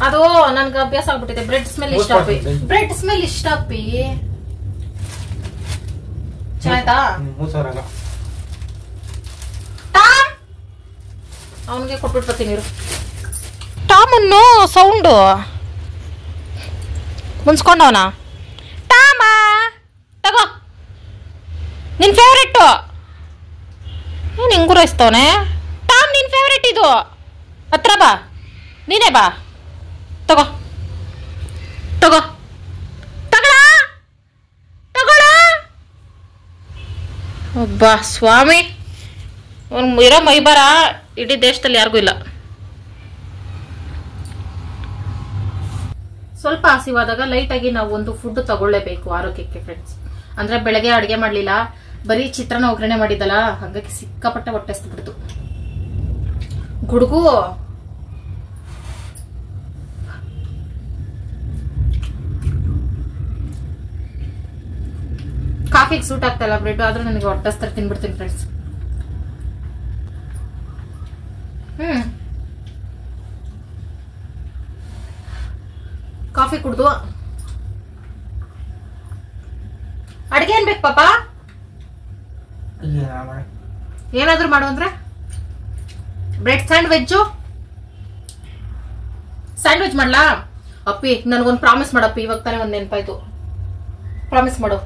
S1: ಅದು ನನ್ಗೆ ಅಭ್ಯಾಸ ಆಗ್ಬಿಟ್ಟಿದೆ. ಬ್ರೆಡ್ ಸ್ಮೆಲ್ ಇಷ್ಟ ಅಪ್ಪಿ, ಬ್ರೆಡ್ ಸ್ಮೆಲ್ ಇಷ್ಟ ಅಪ್ಪಿ. ಚೆನ್ನಾಯ್ತಾ? ಅವನಿಗೆ ಕೊಟ್ಬಿಟ್ಟು ಬರ್ತೀನಿ ಇರು. ಟಾಮನ್ನು ಸೌಂಡು ಮುನ್ಸ್ಕೊಂಡವನ. ಟಾಮ ತಗೋ, ನಿನ್ ಫೇವ್ರೆಟ್ಟು. ನೀನು ಹಿಂಗ್ ಗುರಾಯಿಸ್ತವನೆ. ಟಾಮ್ ನಿನ್ ಫೇವ್ರೆಟ್ ಇದು. ಹತ್ರ ಬಾ, ನೀನೇ ಬಾ. ತಗೋ ತಗೋ ತಗೊಳ ತಗೊಳ. ಒಬ್ಬ ಸ್ವಾಮಿ, ಅವ್ನು ಇರೋ ಮೈಬಾರ ಇಡೀ ದೇಶದಲ್ಲಿ ಯಾರಿಗೂ ಇಲ್ಲ. ಸ್ವಲ್ಪ ಹಸಿವಾದಾಗ ಲೈಟಾಗಿ ನಾವು ಒಂದು ಫುಡ್ ತಗೊಳ್ಳೇಬೇಕು ಆರೋಗ್ಯಕ್ಕೆ ಫ್ರೆಂಡ್ಸ್. ಅಂದ್ರೆ ಬೆಳಗ್ಗೆ ಅಡುಗೆ ಮಾಡಲಿಲ್ಲ, ಬರೀ ಚಿತ್ರಾನ್ನ ಒಗ್ಗರಣೆ ಮಾಡಿದ್ದಲ್ಲ, ಹಾಗಾಗಿ ಸಿಕ್ಕಾಪಟ್ಟೆ ಹೊಟ್ಟೆ ಹಸ್ಬಿಡ್ತು. ಗುಡುಗು ಕಾಫಿಗೆ ಸೂಟ್ ಆಗ್ತಾ ಇಲ್ಲ ಬ್ರೆಡ್, ಆದ್ರೆ ನನಗೆ ಹೊಟ್ಟೆ ಹಸ್ತಾರೆ, ತಿನ್ಬಿಡ್ತೀನಿ ಫ್ರೆಂಡ್ಸ್. ಕಾಫಿ ಕುಡ್ದು ಅಡ್ಗೆ ಏನ್ ಬೇಕು ಪಾಪ? ಏನಾದ್ರು ಮಾಡು ಅಂದ್ರೆ ಬ್ರೆಡ್ ಸ್ಯಾಂಡ್ವಿಚ್ ಮಾಡ್ಲಾ? ಅಪ್ಪಿ ನನ್ಗೊಂದು ಪ್ರಾಮಿಸ್ ಮಾಡಪ್ಪಿ, ಇವಾಗ ತಾನೇ ಒಂದ್ ನೆನಪಾಯ್ತು. ಪ್ರಾಮಿಸ್ ಮಾಡು.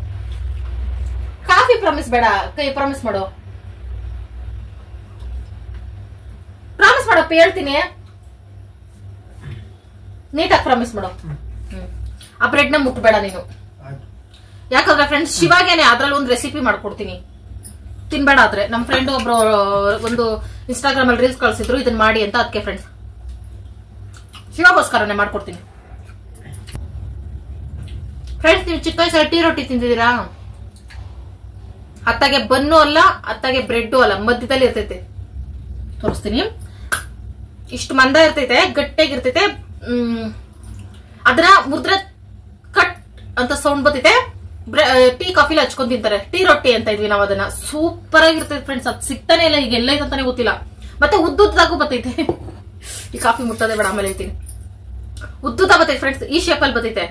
S1: ಕಾಫಿ ಪ್ರಾಮಿಸ್ ಬೇಡ, ಕೈ ಪ್ರಾಮಿಸ್ ಮಾಡು. ಪ್ರಾಮಿಸ್ ಮಾಡಪ್ಪಿ, ಹೇಳ್ತೀನಿ. ನೀಟಾಗಿ ಪ್ರಾಮಿಸ್ ಮಾಡು. ಆ ಬ್ರೆಡ್ ನ ಮುಟ್ಬೇಡ ನೀನು. ಯಾಕಂದ್ರೆ ಫ್ರೆಂಡ್ಸ್ ಶಿವಾಗೇನೆ ಅದ್ರಲ್ಲಿ ಒಂದು ರೆಸಿಪಿ ಮಾಡ್ಕೊಡ್ತೀನಿ, ತಿನ್ಬೇಡ. ಆದ್ರೆ ನಮ್ ಫ್ರೆಂಡ್ ಒಬ್ರು ಒಂದು ಇನ್ಸ್ಟಾಗ್ರಾಮ್ ಅಲ್ಲಿ ರೀಲ್ಸ್ ಕಳ್ಸಿದ್ರು ಇದನ್ನ ಮಾಡಿ ಅಂತ. ಅದಕ್ಕೆ ಫ್ರೆಂಡ್ಸ್ ಶಿವಾಗೋಸ್ಕರನೇ ಮಾಡ್ಕೊಡ್ತೀನಿ. ಫ್ರೆಂಡ್ಸ್ ನೀವು ಚಿಕ್ಕ ವಯಸ್ಸಲ್ಲಿ ಟೀ ರೊಟ್ಟಿ ತಿಂದಿದ್ದೀರಾ? ಅತ್ತಾಗೆ ಬನ್ನು ಅಲ್ಲ, ಅತ್ತಾಗೆ ಬ್ರೆಡ್ ಅಲ್ಲ, ಮಧ್ಯದಲ್ಲಿ ಇರ್ತೈತೆ. ತೋರಿಸ್ತೀನಿ. ಇಷ್ಟು ಮಂದ ಇರ್ತೈತೆ, ಗಟ್ಟಿಯಾಗಿರ್ತೈತೆ. ಅದನ್ನ ಮುದ್ರೆ ಕಟ್ ಅಂತ ಸೌಂಡ್ ಬರ್ತೈತೆ. ಟೀ ಕಾಫಿಲಿ ಹಚ್ಕೊಂಡ್ ತಿಂತಾರೆ. ಟೀ ರೊಟ್ಟಿ ಅಂತ ಇದ್ವಿ ನಾವು ಅದನ್ನ. ಸೂಪರ್ ಆಗಿರ್ತೈತೆ ಫ್ರೆಂಡ್ಸ್. ಅದು ಸಿಗ್ತಾನೆ ಇಲ್ಲ ಈಗ, ಎಲ್ಲ ಅಂತಾನೆ ಗೊತ್ತಿಲ್ಲ. ಮತ್ತೆ ಉದ್ದುದ್ದಾಗೂ ಬರ್ತೈತೆ. ಈ ಕಾಫಿ ಮುಟ್ಟದೆ ಬೇಡ, ಆಮೇಲೆ ಹೇಳ್ತೀನಿ. ಉದ್ದುದ್ದ ಬರ್ತೈತೆ ಫ್ರೆಂಡ್ಸ್, ಈ ಶೇಪ್ ಅಲ್ಲಿ ಬರ್ತೈತೆ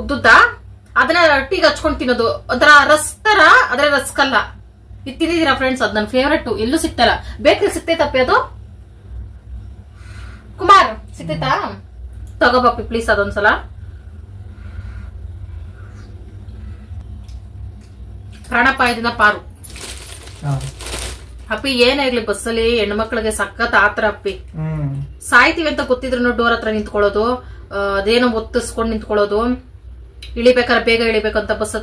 S1: ಉದ್ದುದ್ದ. ಅದನ್ನ ಟೀಗೆ ಹಚ್ಕೊಂಡ್ ತಿನ್ನೋದು ಒಂಥರ ರಸ್ ತರ, ಆದ್ರೆ ರಸ್ಕಲ್ಲ. ಇದು ತಿಂದಿದ್ದೀರಾ ಫ್ರೆಂಡ್ಸ್? ಅದ್ ನನ್ನ ಫೇವ್ರೆಟ್. ಎಲ್ಲೂ ಸಿಗ್ತಲ್ಲ. ಬೇಕ್ರಿ ಸಿಗ್ತೈತಪ್ಪಿ ಅದು. ಕುಮಾರ್ ಸಿಗ್ತೈತಾ? ತಗೋಬಪ್ಪಿ ಪ್ಲೀಸ್ ಅದೊಂದ್ಸಲ. ಪ್ರಾಣಾಪಾಯದಿಂದ ಪಾರು. ಅಪ್ಪಿ ಏನೇ ಇರ್ಲಿ ಬಸ್ಸಲ್ಲಿ ಹೆಣ್ಮಕ್ಳಿಗೆ ಸಖತ್ ಆತರ ಅಪ್ಪಿ. ಸಾಯ್ತಿವಿ ಅಂತ ಗೊತ್ತಿದ್ರು ಡೋರ್ ಹತ್ರ ನಿಂತ್ಕೊಳ್ಳೋದು, ಅದೇನೋ ಒತ್ತಿಸ್ಕೊಂಡ್ ನಿಂತ್ಕೊಳ್ಳೋದು, ಇಳಿಬೇಕಾದ್ರೆ ಬೇಗ ಇಳಿಬೇಕಂತ ಬಸ್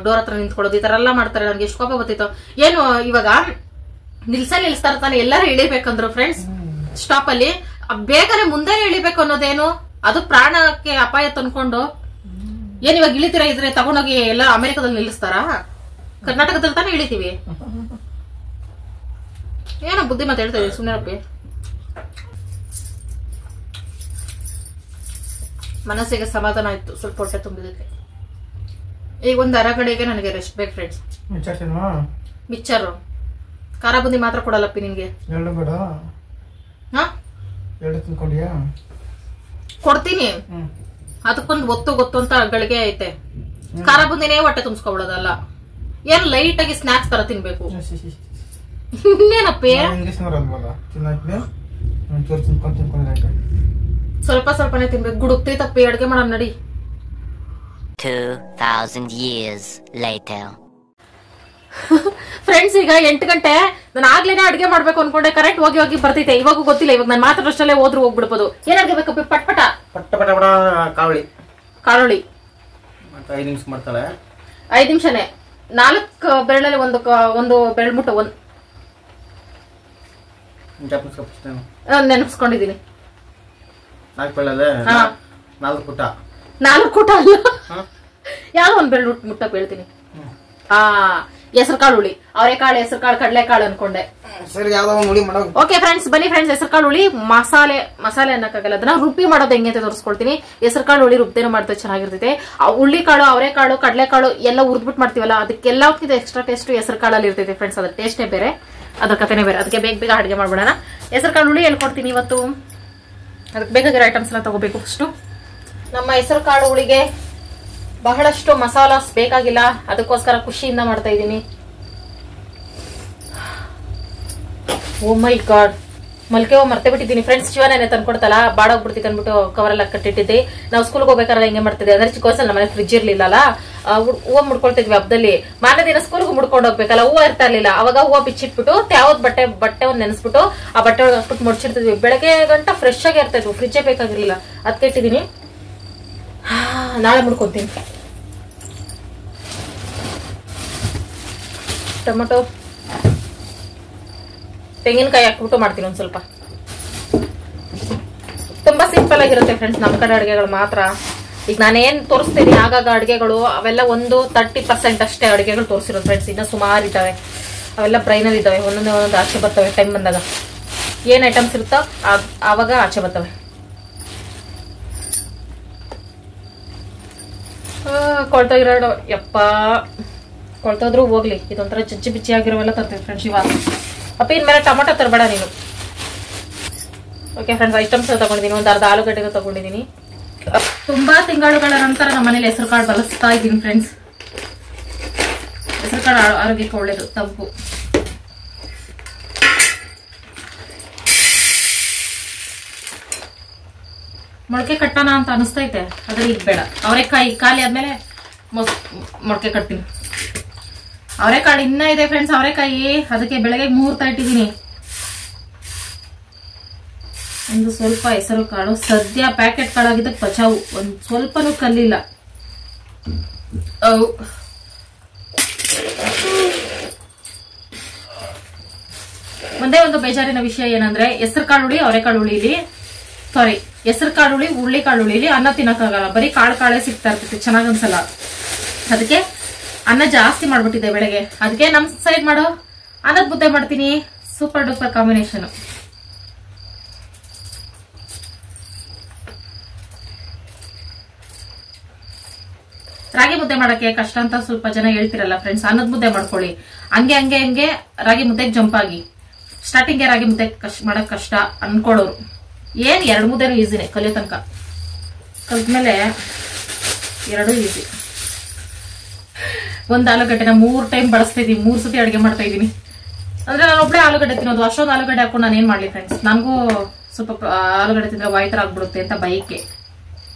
S1: ಡೋರ್ ಹತ್ರ ನಿಂತ್ಕೊಳ್ಳೋದು, ಈ ತರ ಎಲ್ಲ ಮಾಡ್ತಾರೆ. ನನ್ಗೆ ಎಷ್ಟು ಕೋಪ ಬರ್ತಿತ್ತು. ಏನು ಇವಾಗ ನಿಲ್ಸ್ತಾ ಇರ್ತಾನೆ, ಎಲ್ಲರೂ ಇಳಿಬೇಕಂದ್ರು ಫ್ರೆಂಡ್ಸ್ ಸ್ಟಾಪ್ ಅಲ್ಲಿ. ಬೇಗನೆ ಮುಂದೆ ಇಳಿಬೇಕು ಅನ್ನೋದೇನು? ಅದು ಪ್ರಾಣಕ್ಕೆ ಅಪಾಯ ತಂದ್ಕೊಂಡು ಏನ್ ಇವಾಗ ಇಳಿತೀರಾ? ಇದ್ರೆ ತಗೊಂಡೋಗಿ ಎಲ್ಲ ಅಮೆರಿಕದಲ್ಲಿ ನಿಲ್ಲಿಸ್ತಾರ? ಕರ್ನಾಟಕದಲ್ಲಿ ತಾನೇ ಇಳಿತೀವಿ. ಏನೋ ಬುದ್ಧಿ ಮಾತು ಹೇಳ್ತಾ ಇದೀವಿ, ಸುಮ್ಮನೆ. ಮನಸ್ಸಿಗೆ ಸಮಾಧಾನ ಆಯ್ತು, ಸ್ವಲ್ಪ ಹೊಟ್ಟೆ ತುಂಬಿದಕ್ಕೆ. ಈಗ ಒಂದ್ ಅರಗಡೆಗೆ ನನಗೆ ರೆಸ್ಟ್ ಬೇಕು ಫ್ರೆಂಡ್ಸ್. ಮಿಚ್ಚರು ಖಾರ ಬುಂದಿ ಮಾತ್ರ ಕೊಡಲ್ಲಪ್ಪಿ ನಿನ್ಗೆ. ಕೊಡ್ತೀನಿ, ಅದಕ್ಕೊಂದು ಗೊತ್ತು ಅಂತ ಗಳಿಗೆ ಐತೆ. ಖಾರ ಬುಂದಿನೇ ಹೊಟ್ಟೆ ತುಂಬಿಸ್ಕೊಬಿಡೋದಲ್ಲ, ಏನ್ ಲೈಟ್ ಆಗಿ ಸ್ನಾಕ್ಸ್ ತರ ತಿನ್ಬೇಕು. ಇನ್ನೇನಪ್ಪಿ ಸ್ವಲ್ಪ ಸ್ವಲ್ಪನೇ ತಿನ್ಬೇಕು. ಗುಡುಕ್ತೈತಪ್ಪಿ, ಅಡ್ಗೆ ಮಾಡೋಣ ನಡಿ.
S3: 2000 years later.
S1: ಫ್ರೆಂಡ್ಸ್ ಈಗ 8 ಗಂಟೆ. ನಾನು ಆಗ್ಲೇನೆ ಅಡ್ಗೆ ಮಾಡ್ಬೇಕು ಅನ್ಕೊಂಡೆ, ಕರೆಕ್ಟ್ ಹೋಗಿ ಬರ್ತೈತೆ. ಇವಾಗ ಗೊತ್ತಿಲ್ಲ, ಇವಾಗ ನಾನು ಮಾತಾಡೋಷ್ಟಲ್ಲೇ ಹೋದ್ರು ಹೋಗ್ಬಿಡ್ಬೋದು. ಏನ್ ಅಡ್ಗೆ ಬೇಕಪ್ಪ? ಪಟ್ಪಟ ಕಾಳುಳಿ
S2: 5 ನಿಮಿಷ ಮಾಡ್ತಾಳೆ.
S1: 5 ನಿಮಿಷನೇ. 4 ಬೆರಳಲ್ಲಿ ಒಂದು ಬೆರಳು ಮುಟ್ಟ ನೆನಪಿಸ್ಕೊಂಡಿದೀನಿ.
S2: 4 ಬೆರಳಲ್ಲಿ 4 ಪುಟ.
S1: 4 ಕೂಟ ಅಲ್ಲ, ಯಾವ್ದೋ ಒಂದ್ ಬೆರಳು ಮುಟ್ಟಪ್ಪ ಹೇಳ್ತೀನಿ. ಹೆಸರು ಕಾಳು ಹುಳಿ, ಅವರೆಕಾಳು, ಹೆಸರು ಕಾಳು, ಕಡಲೆಕಾಳು ಅನ್ಕೊಂಡೆ.
S2: ಸರಿ, ಯಾವ್ದೋ ಹುಳಿ ಮಾಡೋದು.
S1: ಓಕೆ ಫ್ರೆಂಡ್ಸ್, ಬನ್ನಿ ಫ್ರೆಂಡ್ಸ್. ಹೆಸರು ಕಾಳು ಹುಳಿ ಮಸಾಲೆ ಅನ್ನಕ್ಕಾಗಲ್ಲ, ಅದನ್ನ ರುಬ್ಬಿ ಮಾಡೋದು ಹೆಂಗೆ ಅಂತ ತೋರಿಸ್ಕೊಳ್ತೀನಿ. ಹೆಸರು ಕಾಳು ಹುಳಿ ರುಬ್ದೇನೋ ಮಾಡ್ತಾ ಚೆನ್ನಾಗಿರ್ತೈತೆ. ಹುಳಿ ಕಾಳು, ಅವರೆಕಾಳು, ಕಡಲೆಕಾಳು ಎಲ್ಲ ಹುರಿದ್ಬಿಟ್ಟು ಮಾಡ್ತೀವಲ್ಲ, ಅದಕ್ಕೆಲ್ಲಕ್ಕಿಂತ ಎಕ್ಸ್ಟ್ರಾ ಟೇಸ್ಟ್ ಹೆಸರು ಕಾಳಲ್ಲಿ ಇರ್ತೈತೆ ಫ್ರೆಂಡ್ಸ್. ಅದ್ರ ಟೇಸ್ಟೇ ಬೇರೆ, ಅದ್ರ ಕಥೆನೇ ಬೇರೆ. ಅದಕ್ಕೆ ಬೇಗ ಅಡುಗೆ ಮಾಡ್ಬಿಡೋಣ. ಹೆಸರು ಕಾಳು ಹುಳಿ ಹೇಳ್ಕೊಡ್ತೀನಿ ಇವತ್ತು. ಅದಕ್ಕೆ ಬೇಕಾಗಿರೋ ಐಟಮ್ಸ್ ಎಲ್ಲ ತಗೋಬೇಕು. ಫಸ್ಟು ನಮ್ಮ ಹೆಸರು ಕಾಳು ಹುಳಿಗೆ ಬಹಳಷ್ಟು ಮಸಾಲಾಸ್ ಬೇಕಾಗಿಲ್ಲ, ಅದಕ್ಕೋಸ್ಕರ ಖುಷಿಯಿಂದ ಮಾಡ್ತಾ ಇದ್ದೀನಿ. ಓ ಮೈ ಗಾಡ್, ಮಲ್ಕೆ ಮರ್ತೇ ಬಿಟ್ಟಿದ್ದೀನಿ ಫ್ರೆಂಡ್ಸ್. ಶಿವನೇ ತಂದ್ಕೊಡ್ತಲ್ಲ, ಬಾಡೋಗ್ಬಿಡ್ತಿತ್ತು ಅಂದ್ಬಿಟ್ಟು ಕವರೆಲ್ಲ ಕಟ್ಟಿಟ್ಟಿದ್ದೆ. ನಾವು ಸ್ಕೂಲ್ಗೆ ಹೋಗ್ಬೇಕಾದ್ರೆ ಹಿಂಗೆ ಮಾಡ್ತಿದ್ದೆ. ಅಂದ್ರೆ ಚಿಕ್ಕ ವಯಸ್ಸಲ್ಲಿ ನಮ್ಮ ಮನೆ ಫ್ರಿಜ್ ಇರ್ಲಿಲ್ಲಲ್ಲ, ಹೂವು ಮುಡ್ಕೊಳ್ತಿದ್ವಿ ಹಬ್ಬದಲ್ಲಿ. ಮಾರನೇ ದಿನ ಸ್ಕೂಲ್ಗೆ ಮುಡ್ಕೊಂಡು ಹೋಗ್ಬೇಕಲ್ಲ, ಹೂವು ಇರ್ತಾ ಇರ್ಲಿಲ್ಲ. ಅವಾಗ ಹೂವು ಬಿಚ್ಚಿಟ್ಬಿಟ್ಟು ಯಾವ್ದು ಬಟ್ಟೆ ಒಂದು ನೆನೆಸ್ಬಿಟ್ಟು ಆ ಬಟ್ಟೆ ಒಳಗೆ ಹಾಕ್ಬಿಟ್ಟು ಮುಡ್ಚಿಡ್ತಿದ್ವಿ. ಬೆಳಗ್ಗೆ ಗಂಟ ಫ್ರೆಶ್ ಆಗಿ ಇರ್ತಾ ಇದ್ವು, ಫ್ರಿಜ್ಜೇ ಬೇಕಾಗಿರ್ಲಿಲ್ಲ. ಅದಕ್ಕೆ ಇಟ್ಟಿದ್ದೀನಿ, ನಾಳೆ ಮುಡ್ಕೊತೀನಿ. ಟೊಮೊಟೊ ತೆಂಗಿನಕಾಯಿ ಹಾಕ್ಬಿಟ್ಟು ಮಾಡ್ತೀನಿ ಒಂದ್ ಸ್ವಲ್ಪ. ತುಂಬಾ ಸಿಂಪಲ್ ಆಗಿರುತ್ತೆ ಫ್ರೆಂಡ್ಸ್ ನಮ್ಮ ಕಡೆ ಅಡುಗೆಗಳು ಮಾತ್ರ. ಈಗ ನಾನೇನ್ ತೋರಿಸ್ತೀನಿ ಆಗಾಗ ಅಡುಗೆಗಳು, ಅವೆಲ್ಲ ಒಂದು 30% ಅಷ್ಟೇ ಅಡುಗೆಗಳು ತೋರಿಸಿರೋದು ಫ್ರೆಂಡ್ಸ್. ಇನ್ನ ಸುಮಾರು ಇದ್ದಾವೆ, ಅವೆಲ್ಲ ಬ್ರೈನಲ್ಲಿ ಇದ್ದಾವೆ. ಒಂದೊಂದು ಆಚೆ ಬರ್ತವೆ ಟೈಮ್ ಬಂದಾಗ. ಏನ್ ಐಟಮ್ಸ್ ಇರುತ್ತೋ ಆವಾಗ ಆಚೆ ಬರ್ತವೆ. ಕೊಳ್ತೋಗಿರೋ ಯಪ್ಪ, ಕೊಳ್ತೋದ್ರು ಹೋಗ್ಲಿ, ಇದೊಂಥರ ಚಚ್ಚಿ ಬಿಚ್ಚಿ ಆಗಿರೋವೆಲ್ಲ ತರ್ತೀವಿ ಫ್ರೆಂಡ್ಸ್ ಇವಾಗ. ಅಪ್ಪ ಇನ್ಮೇಲೆ ಟೊಮೊಟೊ ತರಬೇಡ ನೀನು. ಓಕೆ ಫ್ರೆಂಡ್ಸ್, ಐಟಮ್ಸ್ ತಗೊಂಡಿದ್ದೀನಿ. ಒಂದು ಅರ್ಧ ಆಲೂಗಡ್ಡೆಗೆ ತಗೊಂಡಿದ್ದೀನಿ. ತುಂಬಾ ತಿಂಗಳುಗಳ ನಂತರ ನಮ್ಮ ಮನೇಲಿ ಹೆಸರು ಕಾಳು ಬಳಸ್ತಾ ಇದ್ದೀನಿ ಫ್ರೆಂಡ್ಸ್. ಹೆಸರು ಕಾಳು ಆರೋಗ್ಯಕ್ಕೆ ಒಳ್ಳೇದು, ತಂಪು. ಮೊಳಕೆ ಕಟ್ಟೋಣ ಅಂತ ಅನಿಸ್ತೈತೆ, ಆದ್ರೆ ಈಗ ಬೇಡ. ಅವರೆಕಾಯಿ ಖಾಲಿ ಆದ್ಮೇಲೆ ಮೊಳಕೆ ಕಟ್ತೀನಿ. ಅವರೆಕಾಳು ಇನ್ನ ಇದೆ ಫ್ರೆಂಡ್ಸ್, ಅವರೆಕಾಯಿ. ಅದಕ್ಕೆ ಬೆಳಗ್ಗೆ 3 ಇಟ್ಟಿದ್ದೀನಿ. ಒಂದು ಸ್ವಲ್ಪ ಹೆಸರು ಕಾಳು, ಸದ್ಯ ಪ್ಯಾಕೆಟ್ ಕಾಳಾಗಿದ್ದಕ್ಕೆ ಬಚಾವು, ಒಂದ್ ಸ್ವಲ್ಪನೂ ಕಲ್ಲಿಲ್ಲ. ಒಂದೇ ಒಂದು ಬೇಜಾರಿನ ವಿಷಯ ಏನಂದ್ರೆ, ಹೆಸರು ಕಾಳು ಹುಳಿ ಅವರೆಕಾಳು ಹುಳಿಲಿ ಹೆಸರು ಕಾಳು ಹುಳಿ ಹುಳ್ಳಿ ಕಾಳು ಹುಳಿಲಿ ಅನ್ನ ತಿನ್ನಕ್ಕಾಗಲ್ಲ. ಬರೀ ಕಾಳೇ ಸಿಗ್ತಾ ಇರ್ತೈತಿ, ಚೆನ್ನಾಗ್ ಅನ್ಸಲ್ಲ. ಅದಕ್ಕೆ ಅನ್ನ ಜಾಸ್ತಿ ಮಾಡ್ಬಿಟ್ಟಿದೆ ಬೆಳಗ್ಗೆ. ಅದಕ್ಕೆ ನಮ್ ಸೈಡ್ ಮಾಡೋ ಅನ್ನದ ಮುದ್ದೆ ಮಾಡ್ತೀನಿ. Super duper combination. ರಾಗಿ ಮುದ್ದೆ ಮಾಡಕ್ಕೆ ಕಷ್ಟ ಅಂತ ಸ್ವಲ್ಪ ಜನ ಹೇಳ್ತಿರಲ್ಲ ಫ್ರೆಂಡ್ಸ್. ಅನ್ನದ ಮುದ್ದೆ ಮಾಡ್ಕೊಳ್ಳಿ. ಹಂಗೆ ರಾಗಿ ಮುದ್ದೆಗೆ ಜಂಪ್ ಆಗಿ. ಸ್ಟಾರ್ಟಿಂಗ್ ರಾಗಿ ಮುದ್ದೆ ಮಾಡಕ್ ಕಷ್ಟ ಅನ್ಕೊಳ್ಳೋರು, ಏನ್ 2 ಮುದ್ದೆನೂ ಈಸಿನೇ ಕಲಿಯೋ ತನಕ. ಕಲ್ತ್ಮೇಲೆ 2 ಈಸಿ. ಒಂದ್ ಆಲೂಗಡ್ಡೆನ 3 ಟೈಮ್ ಬಳಸ್ತಾ ಇದೀನಿ, 3 ಸತಿ ಅಡುಗೆ ಮಾಡ್ತಾ ಇದೀನಿ. ಅಂದ್ರೆ ನಾನು ಒಬ್ಬಳೇ ಆಲೂಗಡ್ಡೆ ತಿನ್ನೋದು. ಅಷ್ಟೊಂದು ಆಲೂಗಡ್ಡೆ ಹಾಕೊಂಡು ನಾನು ಏನ್ ಮಾಡ್ಲಿ ಫ್ರೆಂಡ್ಸ್. ನನಗೂ ಸ್ವಲ್ಪ ಆಲೂಗಡ್ಡೆ ತಿಂದ್ರೆ ವಾಯಿ ತರ ಆಗ್ಬಿಡುತ್ತೆ ಅಂತ ಬೈಕೆ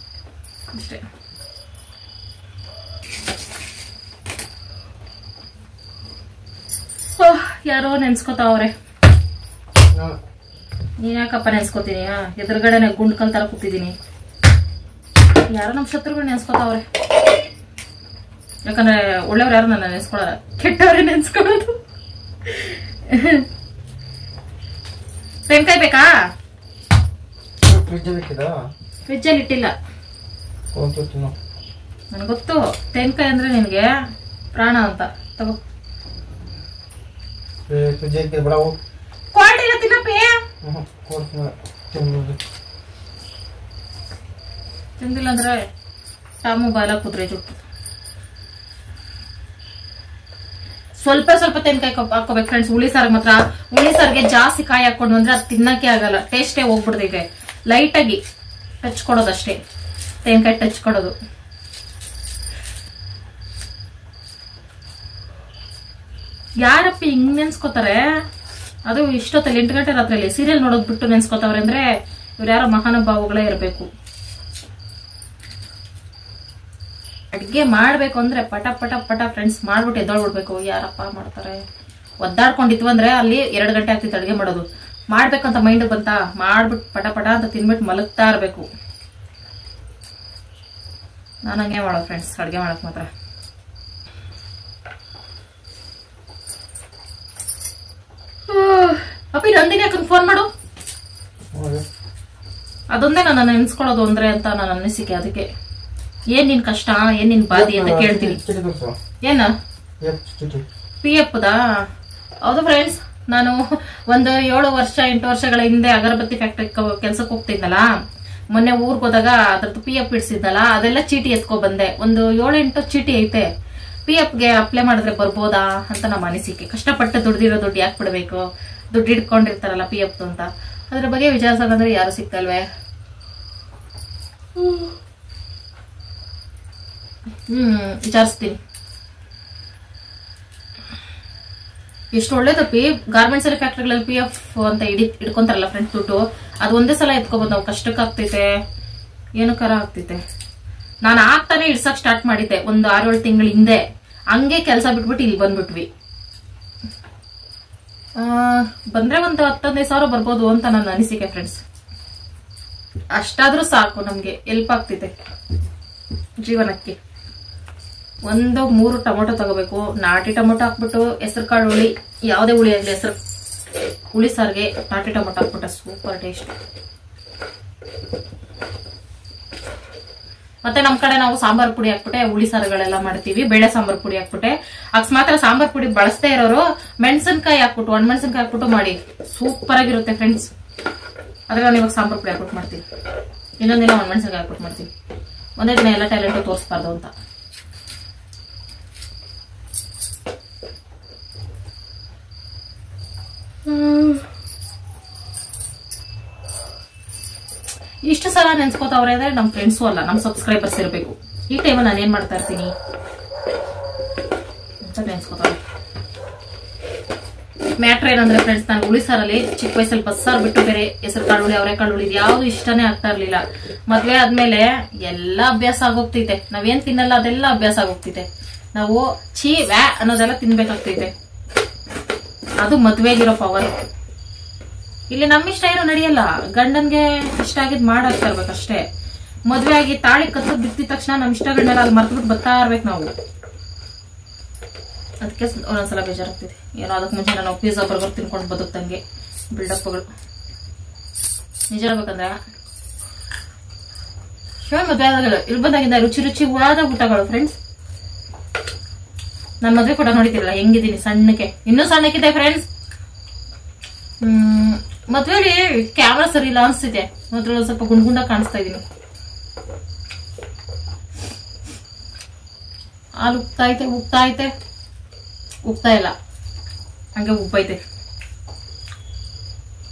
S1: ಅಷ್ಟೇ. ಯಾರೋ ನೆನ್ಸ್ಕೊತಾವ್ರೆ. ನೀನ್ ಯಾಕಪ್ಪ ನೆನ್ಸ್ಕೊತೀನಿ? ಎದುರುಗಡೆ ಗುಂಡ್ಕಲ್ ತರ ಕೂತಿದ್ದೀನಿ. ಯಾರೋ ನಮ್ ಶತ್ರುಗಳು ನೆನ್ಸ್ಕೊತಾವ್ರೆ. ಯಾಕಂದ್ರೆ ಒಳ್ಳೆಯವ್ರು ಯಾರು ನನ್ನ ನೆನ್ಸ್ಕೊಳಲ್ಲ, ಕೆಟ್ಟವ್ರೆ ನೆನ್ಸ್ಕೊಳ್ಳೋದು. ತೆಂಕಾಯಿ ಬೇಕಾ? ಫ್ರಿಜ್ಜಲ್ಲಿ ಇಟ್ಟಿಲ್ಲ. ನನ್ಗೆ ಗೊತ್ತು ತೆಂಕಾಯಿ ಅಂದ್ರೆ ನಿನ್ಗೆ ಪ್ರಾಣ ಅಂತ. ತಗೋ. ಕ್ವಾಲಿಟಿ ಇಲ್ಲ ತಿನ್ನಪ್ಪಿ. ತಿಂದಿಲ್ಲ ಅಂದ್ರೆ ಟಾಮು ಬಾಲ ಕುದ್ರೆ ಜುಟ್ಟು. ಸ್ವಲ್ಪ ತೆಂಕಾಯಿ ಹಾಕೋಬೇಕು ಫ್ರೆಂಡ್ಸ್. ಹುಳಿ ಸಾರ್ ಮಾತ್ರ, ಹುಳಿ ಸಾರ್ಗೆ ಜಾಸ್ತಿ ಕಾಯಿ ಹಾಕೊಂಡು ಅಂದ್ರೆ ಅದು ತಿನ್ನಕ್ಕೆ ಆಗಲ್ಲ, ಟೇಸ್ಟೇ ಹೋಗ್ಬಿಡ್ತೈತೆ. ಲೈಟ್ ಆಗಿ ಟಚ್ ಕೊಡೋದಷ್ಟೇ, ತೆಂಕಾಯಿ ಟಚ್ ಕೊಡೋದು. ಯಾರಪ್ಪ ಹಿಂಗ್ ನೆನ್ಸ್ಕೋತಾರೆ? ಅದು ಇಷ್ಟೊತ್ತಲ್ಲಿ 8 ಗಂಟೆ ರಾತ್ರಿಯಲ್ಲಿ ಸೀರಿಯಲ್ ನೋಡೋದ್ ಬಿಟ್ಟು ನೆನ್ಸ್ಕೋತಾವ್ರೆ ಅಂದ್ರೆ ಇವ್ರು ಯಾರೋ ಮಹಾನುಭಾವಗಳೇ ಇರಬೇಕು. ಅಡ್ಗೆ ಮಾಡ್ಬೇಕು ಅಂದ್ರೆ ಪಟ ಫ್ರೆಂಡ್ಸ್ ಮಾಡ್ಬಿಟ್ಟು ಎದ್ದೊಳ್ಬಿಡ್ಬೇಕು. ಯಾರಪ್ಪ ಮಾಡ್ತಾರೆ? ಒದ್ದಾಡ್ಕೊಂಡಿದ್ವು ಅಂದ್ರೆ ಅಲ್ಲಿ 2 ಗಂಟೆ ಆಗ್ತಿತ್ತು ಅಡ್ಗೆ ಮಾಡೋದು. ಮಾಡ್ಬೇಕಂತ ಮೈಂಡ್ ಬಂತ, ಮಾಡ್ಬಿಟ್ಟು ಪಟ ಅಂತ ತಿನ್ಬಿಟ್ಟು ಮಲಗ್ತಾ ಇರ್ಬೇಕು. ನಾನು ಹಂಗೆ ಮಾಡೋದು ಫ್ರೆಂಡ್ಸ್, ಅಡ್ಗೆ ಮಾಡಕ್ ಮಾತ್ರ. ಅಪ್ಪಿ ನಂದಿನಿ ಯಾಕಂದ್ ಫೋನ್ ಮಾಡು. ಅದೊಂದೇ ನನ್ನ ನೆನ್ಸ್ಕೊಳ್ಳೋದು ಅಂದ್ರೆ ಅಂತ ನನ್ನ ಅನಿಸಿಕೆ. ಅದಕ್ಕೆ ಏನ್ ನಿನ್ ಕಷ್ಟ, ಏನ್ ನಿನ್ ಬಾಧಿ ಅಂತ ಕೇಳ್ತೀನಿ. ಏನ PF ದಾ? ಹೌದು ಫ್ರೆಂಡ್ಸ್, ನಾನು ಒಂದು 7 ವರ್ಷ 8 ವರ್ಷಗಳ ಹಿಂದೆ ಅಗರಬತ್ತಿ ಫ್ಯಾಕ್ಟ್ರಿ ಕೆಲ್ಸಕ್ಕೆ ಹೋಗ್ತಿದ್ನಲ್ಲ. ಮೊನ್ನೆ ಊರ್ಗ್ ಹೋದಾಗ ಅದ್ರದ್ದು PF ಇಡ್ಸಿದ್ನಲ್ಲ, ಅದೆಲ್ಲ ಚೀಟಿ ಎತ್ಕೊ ಬಂದೆ. ಒಂದು 7-8 ಚೀಟಿ ಐತೆ. PFಗೆ ಅಪ್ಲೈ ಮಾಡಿದ್ರೆ ಬರ್ಬೋದಾ ಅಂತ ನಮ್ಮ ಅನಿಸಿಕೆ. ಕಷ್ಟಪಟ್ಟು ದುಡ್ದಿರೋ ದುಡ್ಡು ಯಾಕೆ ಬಿಡ್ಬೇಕು? ದುಡ್ಡು ಇಟ್ಕೊಂಡಿರ್ತಾರಲ್ಲ PF ಅಂತ. ಅದ್ರ ಬಗ್ಗೆ ವಿಚಾರಿಸೋದಂದ್ರೆ ಯಾರು ಸಿಗ್ತಲ್ವೇ. ವಿಚಾರಿಸ್ತೀನಿ. ಎಷ್ಟು ಒಳ್ಳೇದಪ್ಪಿ. ಗಾರ್ಮೆಂಟ್ಸ್ ಅಲ್ಲಿ ಫ್ಯಾಕ್ಟ್ರಿಗಳಲ್ಲಿ PF ಅಂತ ಇಡ್ಕೊಂತಾರಲ್ಲ ಫ್ರೆಂಡ್ಸ್ ದುಡ್ಡು, ಅದು ಒಂದೇ ಸಲ ಎತ್ಕೋಬಹುದು ನಾವು. ಕಷ್ಟಕ್ಕೆ ಆಗ್ತೈತೆ, ಏನಕ್ಕಾರ ಆಗ್ತೈತೆ. ನಾನು ಆಗ್ತಾನೆ ಇಡ್ಸಕ್ ಸ್ಟಾರ್ಟ್ ಮಾಡಿದ್ದೆ ಒಂದು 6-7 ತಿಂಗಳ ಹಿಂದೆ. ಹಂಗೆ ಕೆಲಸ ಬಿಟ್ಬಿಟ್ಟು ಇಲ್ಲಿ ಬಂದ್ಬಿಟ್ವಿ. ಬಂದ್ರೆ ಒಂದು 10-15 ಸಾವಿರ ಬರ್ಬೋದು ಅಂತ ನನ್ನ ಅನಿಸಿಕೆ ಫ್ರೆಂಡ್ಸ್. ಅಷ್ಟಾದ್ರೂ ಸಾಕು, ನಮ್ಗೆ ಹೆಲ್ಪ್ ಆಗ್ತೈತೆ ಜೀವನಕ್ಕೆ. 3 ಟೊಮೊಟೊ ತಗೋಬೇಕು. ನಾಟಿ ಟೊಮೊಟೊ ಹಾಕ್ಬಿಟ್ಟು ಹೆಸರು ಕಾಳು ಹುಳಿ, ಯಾವುದೇ ಹುಳಿ ಆಗಲಿ, ಹೆಸರು ಹುಳಿ ಸಾರಿಗೆ ನಾಟಿ ಟೊಮೊಟೊ ಹಾಕ್ಬಿಟ್ರೆ ಸೂಪರ್ ಟೇಸ್ಟ್. ಮತ್ತೆ ನಮ್ ಕಡೆ ನಾವು ಸಾಂಬಾರ್ ಪುಡಿ ಹಾಕ್ಬಿಟ್ಟೆ ಹುಳಿ ಸಾರುಗಳೆಲ್ಲ ಮಾಡ್ತೀವಿ. ಬೇಳೆ ಸಾಂಬಾರ್ ಪುಡಿ ಹಾಕ್ಬಿಟ್ಟೆ. ಅಕಸ್ಮಾತ್ ಸಾಂಬಾರ್ ಪುಡಿ ಬಳಸದೇ ಇರೋರು ಮೆಣಸಿನ್ಕಾಯಿ ಹಾಕ್ಬಿಟ್ಟು, ಒಣಮೆಣಸಿನ್ಕಾಯಿ ಹಾಕ್ಬಿಟ್ಟು ಮಾಡಿ, ಸೂಪರ್ ಆಗಿರುತ್ತೆ ಫ್ರೆಂಡ್ಸ್. ಅದ್ರಲ್ಲಿ ನಾನು ಇವಾಗ ಸಾಂಬಾರ್ ಪುಡಿ ಹಾಕ್ಬಿಟ್ಟು ಮಾಡ್ತೀವಿ. ಇನ್ನೊಂದಿನ ಒಣಮೆಣಸಿನ್ಕಾಯಿ ಹಾಕ್ಬಿಟ್ಟು ಮಾಡ್ತೀವಿ. ಒಂದೇ ದಿನ ಎಲ್ಲ ಟ್ಯಾಲೆಂಟ್ ತೋರಿಸ್ಬಾರ್ದು ಅಂತ. ಇಷ್ಟು ಸಲ ನೆನ್ಸ್ಕೋತಾವ್ರೆ ಅಂದ್ರೆ ನಮ್ ಫ್ರೆಂಡ್ಸು ಅಲ್ಲ, ನಮ್ ಸಬ್ಸ್ಕ್ರೈಬರ್ಸ್ ಇರಬೇಕು. ಈ ಟೈಮಲ್ಲಿ ನಾನು ಏನ್ ಮಾಡ್ತಾ ಇರ್ತೀನಿ ಅಂತ ನೆನ್ಸ್ಕೋತಾವ್ರೆ. ಮ್ಯಾಟ್ರ್ ಏನಂದ್ರೆ ಫ್ರೆಂಡ್ಸ್, ನಾನು ಹುಳಿ ಸಾರಲ್ಲಿ ಚಿಕ್ಕ ವಯಸ್ಸಲ್ಲಿ ಬಸ್ಸಾರು ಬಿಟ್ಟು ಬೇರೆ ಹೆಸರು ಕಾಳು ಹುಳಿ, ಅವರೆಕಾಳು ಹುಳಿ ಯಾವ್ದು ಇಷ್ಟನೇ ಆಗ್ತಾ ಇರ್ಲಿಲ್ಲ. ಮದ್ವೆ ಆದ್ಮೇಲೆ ಎಲ್ಲಾ ಅಭ್ಯಾಸ ಆಗೋಗ್ತೈತೆ. ನಾವೇನ್ ತಿನ್ನಲ್ಲ ಅದೆಲ್ಲ ಅಭ್ಯಾಸ ಆಗೋಗ್ತೈತೆ. ನಾವು ವ್ಯಾ ಅನ್ನೋದೆಲ್ಲ ತಿನ್ಬೇಕಾಗ್ತೈತೆ. ಅದು ಮದ್ವೆಗಿರೋ ಪವರ್. ಇಲ್ಲಿ ನಮ್ಮಿಷ್ಟ ಏನೋ ನಡೆಯಲ್ಲ, ಗಂಡನ್ಗೆ ಇಷ್ಟ ಆಗಿದ್ ಮಾಡಾಕ್ತಾ ಇರ್ಬೇಕಷ್ಟೇ. ಮದ್ವೆ ಆಗಿ ತಾಳಿ ಕತ್ತು ಬಿತ್ತಿದ ತಕ್ಷಣ ನಮ್ ಇಷ್ಟಗಳನ್ನೆಲ್ಲ ಅಲ್ಲಿ ಮರ್ತ್ಬಿಟ್ಟು ಬರ್ತಾ ಇರ್ಬೇಕು ನಾವು. ಅದಕ್ಕೆ ಒಂದೊಂದ್ಸಲ ಬೇಜಾರಾಗ್ತಿದೆ. ಏನೋ ಅದಕ್ಕೆ ಮುಂಚೆ ನಾನು ಪಿಜ್ಜಾ ಬರ್ಗರ್ ತಿನ್ಕೊಂಡು ಬದುಕ್ತಂಗೆ ಬಿಲ್ಡಪ್ಗಳು. ನಿಜ ಹೇಳ್ಬೇಕಂದ್ರೆ ಮದ್ವೆ ಆದಾಗಲ್ಲ ಇಲ್ಲಿ ಬಂದಾಗಿಂದ ರುಚಿಯಾದ ಊಟಗಳು ಫ್ರೆಂಡ್ಸ್. ನನ್ನ ಮದ್ವೆ ಕೂಡ ನೋಡಿದಿರಲ್ಲ ಹೆಂಗಿದ್ದೀನಿ, ಸಣ್ಣಕ್ಕೆ, ಇನ್ನೂ ಸಣ್ಣಕ್ಕಿದೆ ಫ್ರೆಂಡ್ಸ್. ಮದ್ವೆಲಿ ಕ್ಯಾಮ್ರಾ ಸರಿ ಇಲ್ಲ ಅನ್ಸ್ತಿದೆ. ಅದ್ರಲ್ಲಿ ಸ್ವಲ್ಪ ಗುಂಡ ಕಾಣಿಸ್ತಾ ಇದೀನಿ. ಹಾಲು ಉಗ್ತಾ ಇಲ್ಲ, ಹಂಗೆ ಉಬ್ಬೈತೆ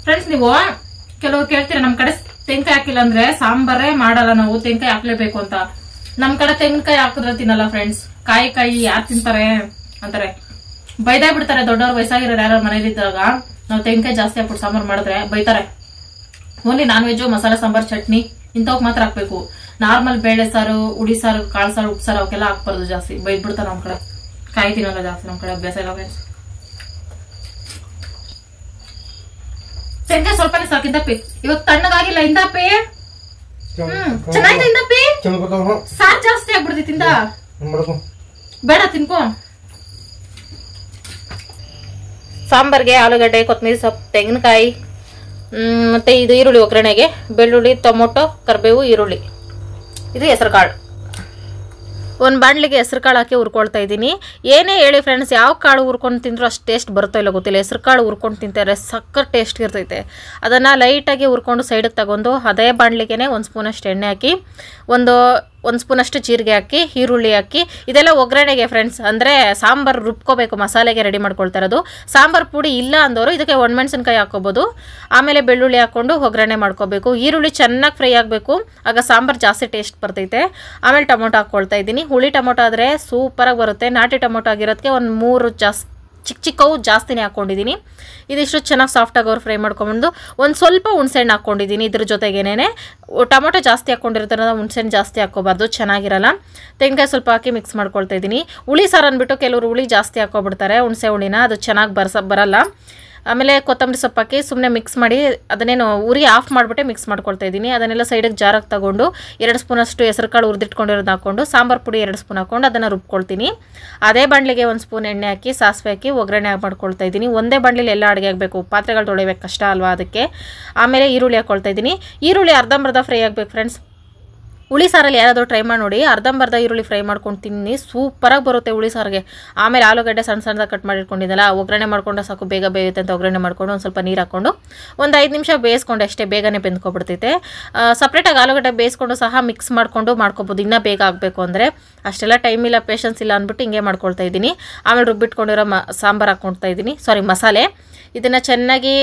S1: ಫ್ರೆಂಡ್ಸ್. ನೀವು ಕೆಲವ್ರು ಕೇಳ್ತೀರಾ ನಮ್ ಕಡೆ ತೆಂಗಿನಕಾಯಿ ಹಾಕಿಲ್ಲ ಅಂದ್ರೆ ಸಾಂಬಾರೇ ಮಾಡಲ್ಲ ನಾವು, ತೆಂಗಿನಕಾಯಿ ಹಾಕ್ಲೇಬೇಕು ಅಂತ. ನಮ್ ಕಡೆ ತೆಂಗಿನಕಾಯಿ ಹಾಕಿದ್ರೆ ತಿನ್ನಲ್ಲ ಫ್ರೆಂಡ್ಸ್. ಕಾಯಿ ಯಾರು ತಿಂತಾರೆ ಅಂತಾರೆ, ಬೈದೇ ಬಿಡ್ತಾರೆ. ದೊಡ್ಡವ್ರು ವಯಸ್ಸಾಗಿರೋರು ಯಾರು ಮನೇಲಿ ಇದ್ದಾಗ ನಾವು ತೆಂಗಿನಕಾಯಿ ಜಾಸ್ತಿ ಹಾಕ್ಬಿಟ್ಟು ಸಾಂಬಾರ್ ಮಾಡಿದ್ರೆ ಬೈತಾರೆ. ಓನ್ಲಿ ನಾನ್ ವೆಜ್, ಮಸಾಲೆ ಸಾಂಬಾರ್, ಚಟ್ನಿ ಇಂಥವಕ್ ಮಾತ್ರ ಹಾಕ್ಬೇಕು. ನಾರ್ಮಲ್ ಬೇಳೆ ಸಾರು, ಉಡಿ ಸಾರು, ಕಾಳು ಸಾರು, ಉಪ್ಪು ಸಾರು ಅವಕ್ಕೆಲ್ಲ ಹಾಕ್ಬಾರ್ದು ಜಾಸ್ತಿ. ಬೈದ್ ಬಿಡ್ತಾರೆ ನಮ್ ಕಡೆ. ಕಾಯಿ ತಿನ್ನಲ್ಲ ಜಾಸ್ತಿ ನಮ್ ಕಡೆ, ಅಭ್ಯಾಸ ಇಲ್ಲ ಫ್ರೆಂಡ್ಸ್. ತೆಂಗಿನಕಾಯಿ ಸ್ವಲ್ಪನೇ ಸಾಕಿದ್ದಪ್ಪಿ, ಇವಾಗ ತಣ್ಣಗಾಗಿಲ್ಲ ಇಂದಪ್ಪಿ. ಚೆನ್ನಾಗಿದೆ ಇಂದಪ್ಪಿ. ಸಾರ್ ಜಾಸ್ತಿ ಆಗ್ಬಿಡ್ತಿ ತಿಂದ, ಬೇಡ ತಿನ್ಕೋ. ಸಾಂಬಾರ್ಗೆ ಆಲೂಗಡ್ಡೆ, ಕೊತ್ತಂಬರಿ ಸೊಪ್ಪು, ತೆಂಗಿನಕಾಯಿ, ಮತ್ತೆ ಇದು ಈರುಳ್ಳಿ ಒಗ್ಗರಣೆಗೆ, ಬೆಳ್ಳುಳ್ಳಿ, ಟೊಮೊಟೊ, ಕರಿಬೇವು, ಈರುಳ್ಳಿ, ಇದು ಹೆಸರು ಕಾಳು. ಒಂದು ಬಾಣಲಿಗೆ ಹೆಸರು ಕಾಳು ಹಾಕಿ ಹುರ್ಕೊಳ್ತಾ ಇದ್ದೀನಿ. ಏನೇ ಹೇಳಿ ಫ್ರೆಂಡ್ಸ್, ಯಾವ ಕಾಳು ಹುರ್ಕೊಂಡು ತಿಂದರೂ ಅಷ್ಟು ಟೇಸ್ಟ್ ಬರುತ್ತೋ ಇಲ್ಲ ಗೊತ್ತಿಲ್ಲ. ಹೆಸರು ಕಾಳು ಹುರ್ಕೊಂಡು ತಿಂತಾರೆ ಸಕ್ಕರ್ ಟೇಸ್ಟ್ ಇರ್ತೈತೆ. ಅದನ್ನು ಲೈಟಾಗಿ ಹುರ್ಕೊಂಡು ಸೈಡಿಗೆ ತಗೊಂಡು ಅದೇ ಬಾಣಲಿಗೆ 1 ಸ್ಪೂನಷ್ಟು ಎಣ್ಣೆ ಹಾಕಿ, ಒಂದು ಸ್ಪೂನಷ್ಟು ಜೀರಿಗೆ ಹಾಕಿ, ಈರುಳ್ಳಿ ಹಾಕಿ, ಇದೆಲ್ಲ ಒಗ್ಗರಣೆಗೆ ಫ್ರೆಂಡ್ಸ್. ಅಂದರೆ ಸಾಂಬಾರು ರುಬ್ಕೋಬೇಕು, ಮಸಾಲೆಗೆ ರೆಡಿ ಮಾಡ್ಕೊಳ್ತಾ ಇರೋದು. ಸಾಂಬಾರು ಪುಡಿ ಇಲ್ಲ ಅಂದವರು ಇದಕ್ಕೆ ಒಣಮೆಣಸಿನ್ಕಾಯಿ ಹಾಕೋಬೋದು. ಆಮೇಲೆ ಬೆಳ್ಳುಳ್ಳಿ ಹಾಕ್ಕೊಂಡು ಒಗ್ಗರಣೆ ಮಾಡ್ಕೋಬೇಕು. ಈರುಳ್ಳಿ ಚೆನ್ನಾಗಿ ಫ್ರೈ ಆಗಬೇಕು, ಆಗ ಸಾಂಬಾರು ಜಾಸ್ತಿ ಟೇಸ್ಟ್ ಬರ್ತೈತೆ. ಆಮೇಲೆ ಟೊಮೊಟೊ ಹಾಕ್ಕೊಳ್ತಾ ಇದ್ದೀನಿ. ಹುಳಿ ಟೊಮೊಟೊ ಆದರೆ ಸೂಪರಾಗಿ ಬರುತ್ತೆ. ನಾಟಿ ಟೊಮೊಟೊ ಆಗಿರೋದಕ್ಕೆ 3 ಜಾಸ್ತಿ ಚಿಕ್ಕವು ಜಾಸ್ತಿನೇ ಹಾಕ್ಕೊಂಡಿದ್ದೀನಿ. ಇದಿಷ್ಟು ಚೆನ್ನಾಗಿ ಸಾಫ್ಟಾಗಿ ಅವ್ರು ಫ್ರೈ ಮಾಡ್ಕೊಂಡು ಒಂದು ಸ್ವಲ್ಪ ಹುಣಸೆಹಣ್ಣು ಹಾಕ್ಕೊಂಡಿದ್ದೀನಿ. ಇದ್ರ ಜೊತೆಗೇನೆ ಟೊಮೊಟೊ ಜಾಸ್ತಿ ಹಾಕ್ಕೊಂಡಿರ್ತಾರೆ, ಹುಣಸೆಹಣ್ಣು ಜಾಸ್ತಿ ಹಾಕ್ಕೋಬಾರ್ದು, ಚೆನ್ನಾಗಿರಲ್ಲ. ತೆಂಗಿನಕಾಯಿ ಸ್ವಲ್ಪ ಹಾಕಿ ಮಿಕ್ಸ್ ಮಾಡ್ಕೊಳ್ತಾ ಇದ್ದೀನಿ. ಹುಳಿ ಸಾರು ಅಂದ್ಬಿಟ್ಟು ಕೆಲವರು ಹುಳಿ ಜಾಸ್ತಿ ಹಾಕ್ಕೊಬಿಡ್ತಾರೆ, ಹುಣಸೆ ಹುಳಿನ, ಅದು ಚೆನ್ನಾಗಿ ಬರಲ್ಲ. ಆಮೇಲೆ ಕೊತ್ತಂಬರಿ ಸೊಪ್ಪು ಹಾಕಿ ಸುಮ್ಮನೆ ಮಿಕ್ಸ್ ಮಾಡಿ ಅದನ್ನೇನು ಉರಿ ಆಫ್ ಮಾಡಿಬಿಟ್ಟೆ ಮಿಕ್ಸ್ ಮಾಡ್ಕೊಳ್ತಾ ಇದ್ದೀನಿ. ಅದನ್ನೆಲ್ಲ ಸೈಡಿಗೆ ಜಾರಾಗಿ ತಗೊಂಡು 2 ಸ್ಪೂನಷ್ಟು ಹೆಸರು ಕಾಳು ಹುರಿದಿಟ್ಕೊಂಡಿರೋದು ಹಾಕ್ಕೊಂಡು ಸಾಂಬಾರು ಪುಡಿ 2 ಸ್ಪೂನ್ ಹಾಕ್ಕೊಂಡು ಅದನ್ನು ರುಬ್ಕೊಳ್ತೀನಿ. ಅದೇ ಬಾಣಲಿಗೆ 1 ಸ್ಪೂನ್ ಎಣ್ಣೆ ಹಾಕಿ ಸಾಸಿವೆ ಹಾಕಿ ಒಗ್ಗರಣೆ ಮಾಡ್ಕೊಳ್ತಾ ಇದ್ದೀನಿ. ಒಂದೇ ಬಾಣಲಿಲಿ ಎಲ್ಲ ಅಡುಗೆ ಆಗಬೇಕು, ಪಾತ್ರೆಗಳು ತೊಳಿಬೇಕು ಕಷ್ಟ ಅಲ್ವಾ, ಅದಕ್ಕೆ. ಆಮೇಲೆ ಈರುಳ್ಳಿ ಹಾಕ್ಕೊಳ್ತಾ ಇದ್ದೀನಿ. ಈರುಳ್ಳಿ ಅರ್ಧಂಬರ್ಧ ಫ್ರೈ ಆಗಬೇಕು ಫ್ರೆಂಡ್ಸ್. ಹುಳಿ ಸಾರಲ್ಲಿ ಯಾರಾದರೂ ಟ್ರೈ ಮಾಡಿ ನೋಡಿ, ಅರ್ಧಂಬರ್ಧ ಈರುಳ್ಳಿ ಫ್ರೈ ಮಾಡ್ಕೊಂಡು ತಿನ್ನಿ, ಸೂಪರಾಗಿ ಬರುತ್ತೆ ಹುಳಿ ಸಾರಿಗೆ. ಆಮೇಲೆ ಆಲೂಗಡ್ಡೆ ಸಣ್ಣದಾಗಿ ಕಟ್ ಮಾಡಿಟ್ಕೊಂಡಿದ್ದಲ್ಲ, ಒಗ್ಗರಣೆ ಮಾಡ್ಕೊಂಡು ಸಾಕು, ಬೇಗ ಬೇಯುತ್ತೆ ಅಂತ ಒಗ್ಗರಣೆ ಮಾಡ್ಕೊಂಡು ಒಂದು ಸ್ವಲ್ಪ ನೀರು ಹಾಕ್ಕೊಂಡು ಒಂದು 5 ನಿಮಿಷ ಬೇಯಿಸ್ಕೊಂಡು ಅಷ್ಟೇ, ಬೇಗನೆ ಬೆಂದ್ಕೊಬಿಡ್ತೈತೆ. ಸಪ್ರೇಟಾಗಿ ಆಲೂಗಡ್ಡೆ ಬೇಯಿಸ್ಕೊಂಡು ಸಹ ಮಿಕ್ಸ್ ಮಾಡ್ಕೋಬೋದು, ಇನ್ನೂ ಬೇಗ ಆಗಬೇಕು ಅಂದರೆ. ಅಷ್ಟೆಲ್ಲ ಟೈಮ್ ಇಲ್ಲ, ಪೇಷನ್ಸ್ ಇಲ್ಲ ಅಂದ್ಬಿಟ್ಟು ಹಿಂಗೆ ಮಾಡ್ಕೊಳ್ತಾ ಇದ್ದೀನಿ. ಆಮೇಲೆ ರುಬ್ಬಿಟ್ಕೊಂಡಿರೋ ಸಾಂಬಾರು ಹಾಕ್ಕೊಳ್ತಾ ಇದ್ದೀನಿ, ಮಸಾಲೆ. ಇದನ್ನು ಚೆನ್ನಾಗಿ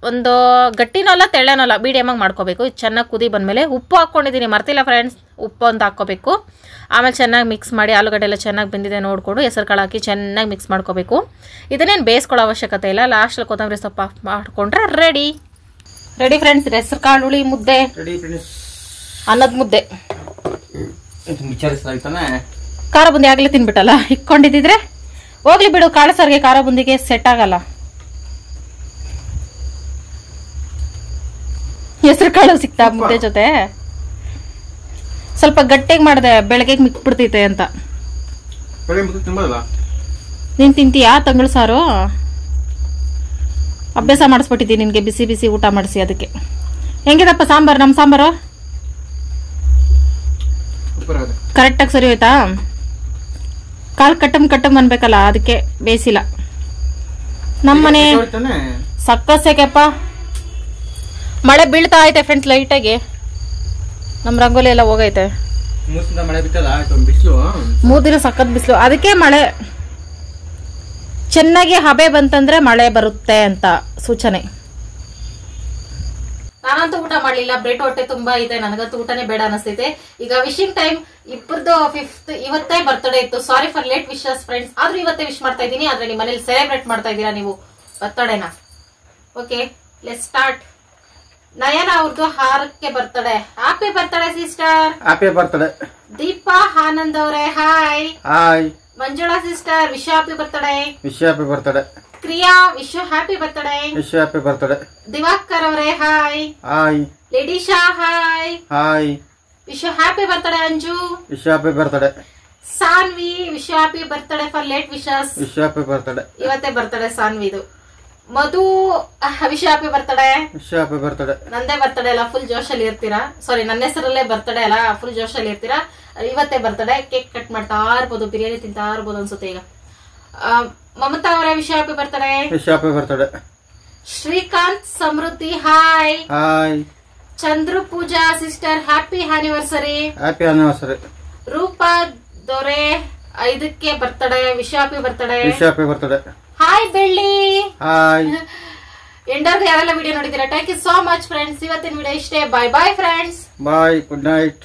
S1: ಒಂದು ಗಟ್ಟಿನೂ ಅಲ್ಲ ತೆಳ್ಳನೂ ಅಲ್ಲ, ಮೀಡಿಯಮಾಗಿ ಮಾಡ್ಕೋಬೇಕು. ಇದು ಚೆನ್ನಾಗಿ ಕುದಿ ಬಂದಮೇಲೆ ಉಪ್ಪು ಹಾಕ್ಕೊಂಡಿದ್ದೀನಿ, ಮರ್ತಿಲ್ಲ ಫ್ರೆಂಡ್ಸ್, ಉಪ್ಪು ಅಂತ ಹಾಕ್ಕೋಬೇಕು. ಆಮೇಲೆ ಚೆನ್ನಾಗಿ ಮಿಕ್ಸ್ ಮಾಡಿ, ಆಲೂಗಡ್ಡೆ ಎಲ್ಲ ಚೆನ್ನಾಗಿ ಬೆಂದಿದೆ ನೋಡಿಕೊಂಡು ಹೆಸರು ಕಾಳು ಹಾಕಿ ಚೆನ್ನಾಗಿ ಮಿಕ್ಸ್ ಮಾಡ್ಕೋಬೇಕು. ಇದನ್ನೇನು ಬೇಯಿಸ್ಕೊಳ್ಳೋ ಅವಶ್ಯಕತೆ ಇಲ್ಲ. ಲಾಸ್ಟಲ್ಲಿ ಕೊತ್ತಂಬರಿ ಸೊಪ್ಪು ಮಾಡ್ಕೊಂಡ್ರೆ ರೆಡಿ ಫ್ರೆಂಡ್ಸ್. ಹೆಸರು ಕಾಳು ಹುಳಿ ಮುದ್ದೆ,
S2: ರೆಡಿ ಫ್ರೆಂಡ್ಸ್.
S1: ಅನ್ನದ ಮುದ್ದೆ.
S2: ವಿಚಾರಿಸಲಾಯ್ತಾನೆ
S1: ಖಾರ ಬುಂದಿ ಆಗಲೇ ತಿನ್ಬಿಟ್ಟಲ್ಲ, ಇಕ್ಕೊಂಡಿದ್ದಿದ್ರೆ ಹೋಗ್ಲಿ ಬಿಡು. ಕಾಳು ಸಾರಿಗೆ ಖಾರ ಬುಂದಿಗೆ ಸೆಟ್ ಆಗಲ್ಲ. ಹೆಸರು ಕಾಳು ಸಿಕ್ತಾ ಮುದ್ದೆ ಜೊತೆ? ಸ್ವಲ್ಪ ಗಟ್ಟಿಗೆ ಮಾಡಿದೆ, ಬೆಳಗ್ಗೆ ಮಿಕ್ಬಿಡ್ತೈತೆ ಅಂತ. ನೀನ್ ತಿಂತೀಯಾ ತಂಗಳು ಸಾರು? ಅಭ್ಯಾಸ ಮಾಡಿಸ್ಬಿಟ್ಟಿದ್ದೀನಿ ನಿನ್ಗೆ, ಬಿಸಿ ಬಿಸಿ ಊಟ ಮಾಡಿಸಿ. ಅದಕ್ಕೆ ಹೆಂಗಿದಪ್ಪ ಸಾಂಬಾರು? ನಮ್ಮ ಸಾಂಬಾರು ಕರೆಕ್ಟಾಗಿ ಸರಿ ಹೋಯ್ತಾ? ಕಾಳು ಕಟ್ಟಮ್ ಅನ್ಬೇಕಲ್ಲ, ಅದಕ್ಕೆ ಬೇಯಿಸಿಲ್ಲ. ನಮ್ಮನೆ ಸಕ್ಕಸೆಕೆಪ್ಪ ಮಳೆ ಬೀಳ್ತಾ ಐತೆ ಫ್ರೆಂಡ್ಸ್ ಲೈಟಾಗಿ. ನಮ್ಮ ರಂಗೋಲಿ ಎಲ್ಲ ಹೋಗೈತೆ.
S2: 3 ದಿನ ಮಳೆ ಬಿತ್ತಲ್ಲ, ಬಿಸಿಲು
S1: 3 ದಿನ ಸಖತ್ ಬಿಸಿಲು. ಅದಕ್ಕೆ ಮಳೆ ಚೆನ್ನಾಗಿ ಹಬೆ ಬಂತಂದ್ರೆ ಮಳೆ ಬರುತ್ತೆ ಅಂತ ಸೂಚನೆ. ನಾನಂತೂ ಊಟ ಮಾಡ್ಲಿಲ್ಲ, ಬ್ರೆಡ್ ಹೊಟ್ಟೆ ತುಂಬಾ ಇದೆ. ನನಗಂತೂ ಊಟನೇ ಬೇಡ ಅನಿಸ್ತೈತೆ. ಈಗ ವಿಶಿಂಗ್ ಟೈಮ್. ಇಬ್ಬರದು 5th ಇವತ್ತೇ ಬರ್ತ್ಡೇ ಇತ್ತು. Sorry for late wishes friends. ಆದ್ರೂ ಇವತ್ತೇ ವಿಶ್ ಮಾಡ್ತಾ ಇದ್ದೀನಿ. ಆದ್ರೆ ನಿಮ್ಮ ಮನೇಲಿ ಸೆಲೆಬ್ರೇಟ್ ಮಾಡ್ತಾ ಇದ್ದೀರಾ ನೀವು ಬರ್ತ್ಡೇನ. Okay, let's start. ನಯನ ಅವ್ರದ್ದು 6ಕ್ಕೆ birthday. Happy birthday sister.
S2: Happy birthday.
S1: Deepa Anand ಅವರೇ hi.
S2: Hi.
S1: Manjula sister wish happy birthday.
S2: Wish happy birthday.
S1: Kriya wish happy birthday.
S2: Wish happy birthday.
S1: Divakar ಅವರೇ hi.
S2: Hi.
S1: Lidisha hi.
S2: Hi.
S1: Wish happy birthday. Anju
S2: wish happy birthday.
S1: Sanvi wish happy birthday for late wishes.
S2: Wish happy birthday.
S1: ಇವತ್ತೇ birthday ಸಾನ್ವಿದು. Madhu wish happy birthday.
S2: Wish happy birthday.
S1: ನಂದೇ birthday ಅಲ್ಲ, full ಜೋಶಲ್ಲಿ ಇರ್ತೀರಾ. ಸಾರಿ, ನನ್ನ ಹೆಸರಲ್ಲೇ birthday ಅಲ್ಲ, full ಜೋಶಲ್ಲಿ ಇರ್ತೀರಾ. ಇವತ್ತೇ ಬರ್ತಡೆ. ಕೇಕ್ ಕಟ್ ಮಾಡ್ತಾ ಇರ್ಬೋದು, ಬಿರಿಯಾನಿ ತಿಂತಾ ಇರ್ಬೋದು ಅನ್ಸುತ್ತೆ ಈಗ. ಮಮತಾ ಅವರೇ wish happy birthday.
S2: Wish happy birthday.
S1: Srikanth Samriddhi hi.
S2: Hi.
S1: Chandru Pooja sister happy anniversary.
S2: Happy anniversary.
S1: Roopa ದೊರೆ 5ಕ್ಕೆ birthday. Wish happy birthday.
S2: Wish happy birthday.
S1: Hi Belli.
S2: Hi.
S1: ಎಂಡರ್ಗೆ ಯಾರೆಲ್ಲ ವಿಡಿಯೋ ನೋಡಿದ್ದೀರಾ, thank you so much friends. ಇವತ್ತಿನ ವಿಡಿಯೋ ಇಷ್ಟೇ. Bye bye friends.
S2: Bye. Good night.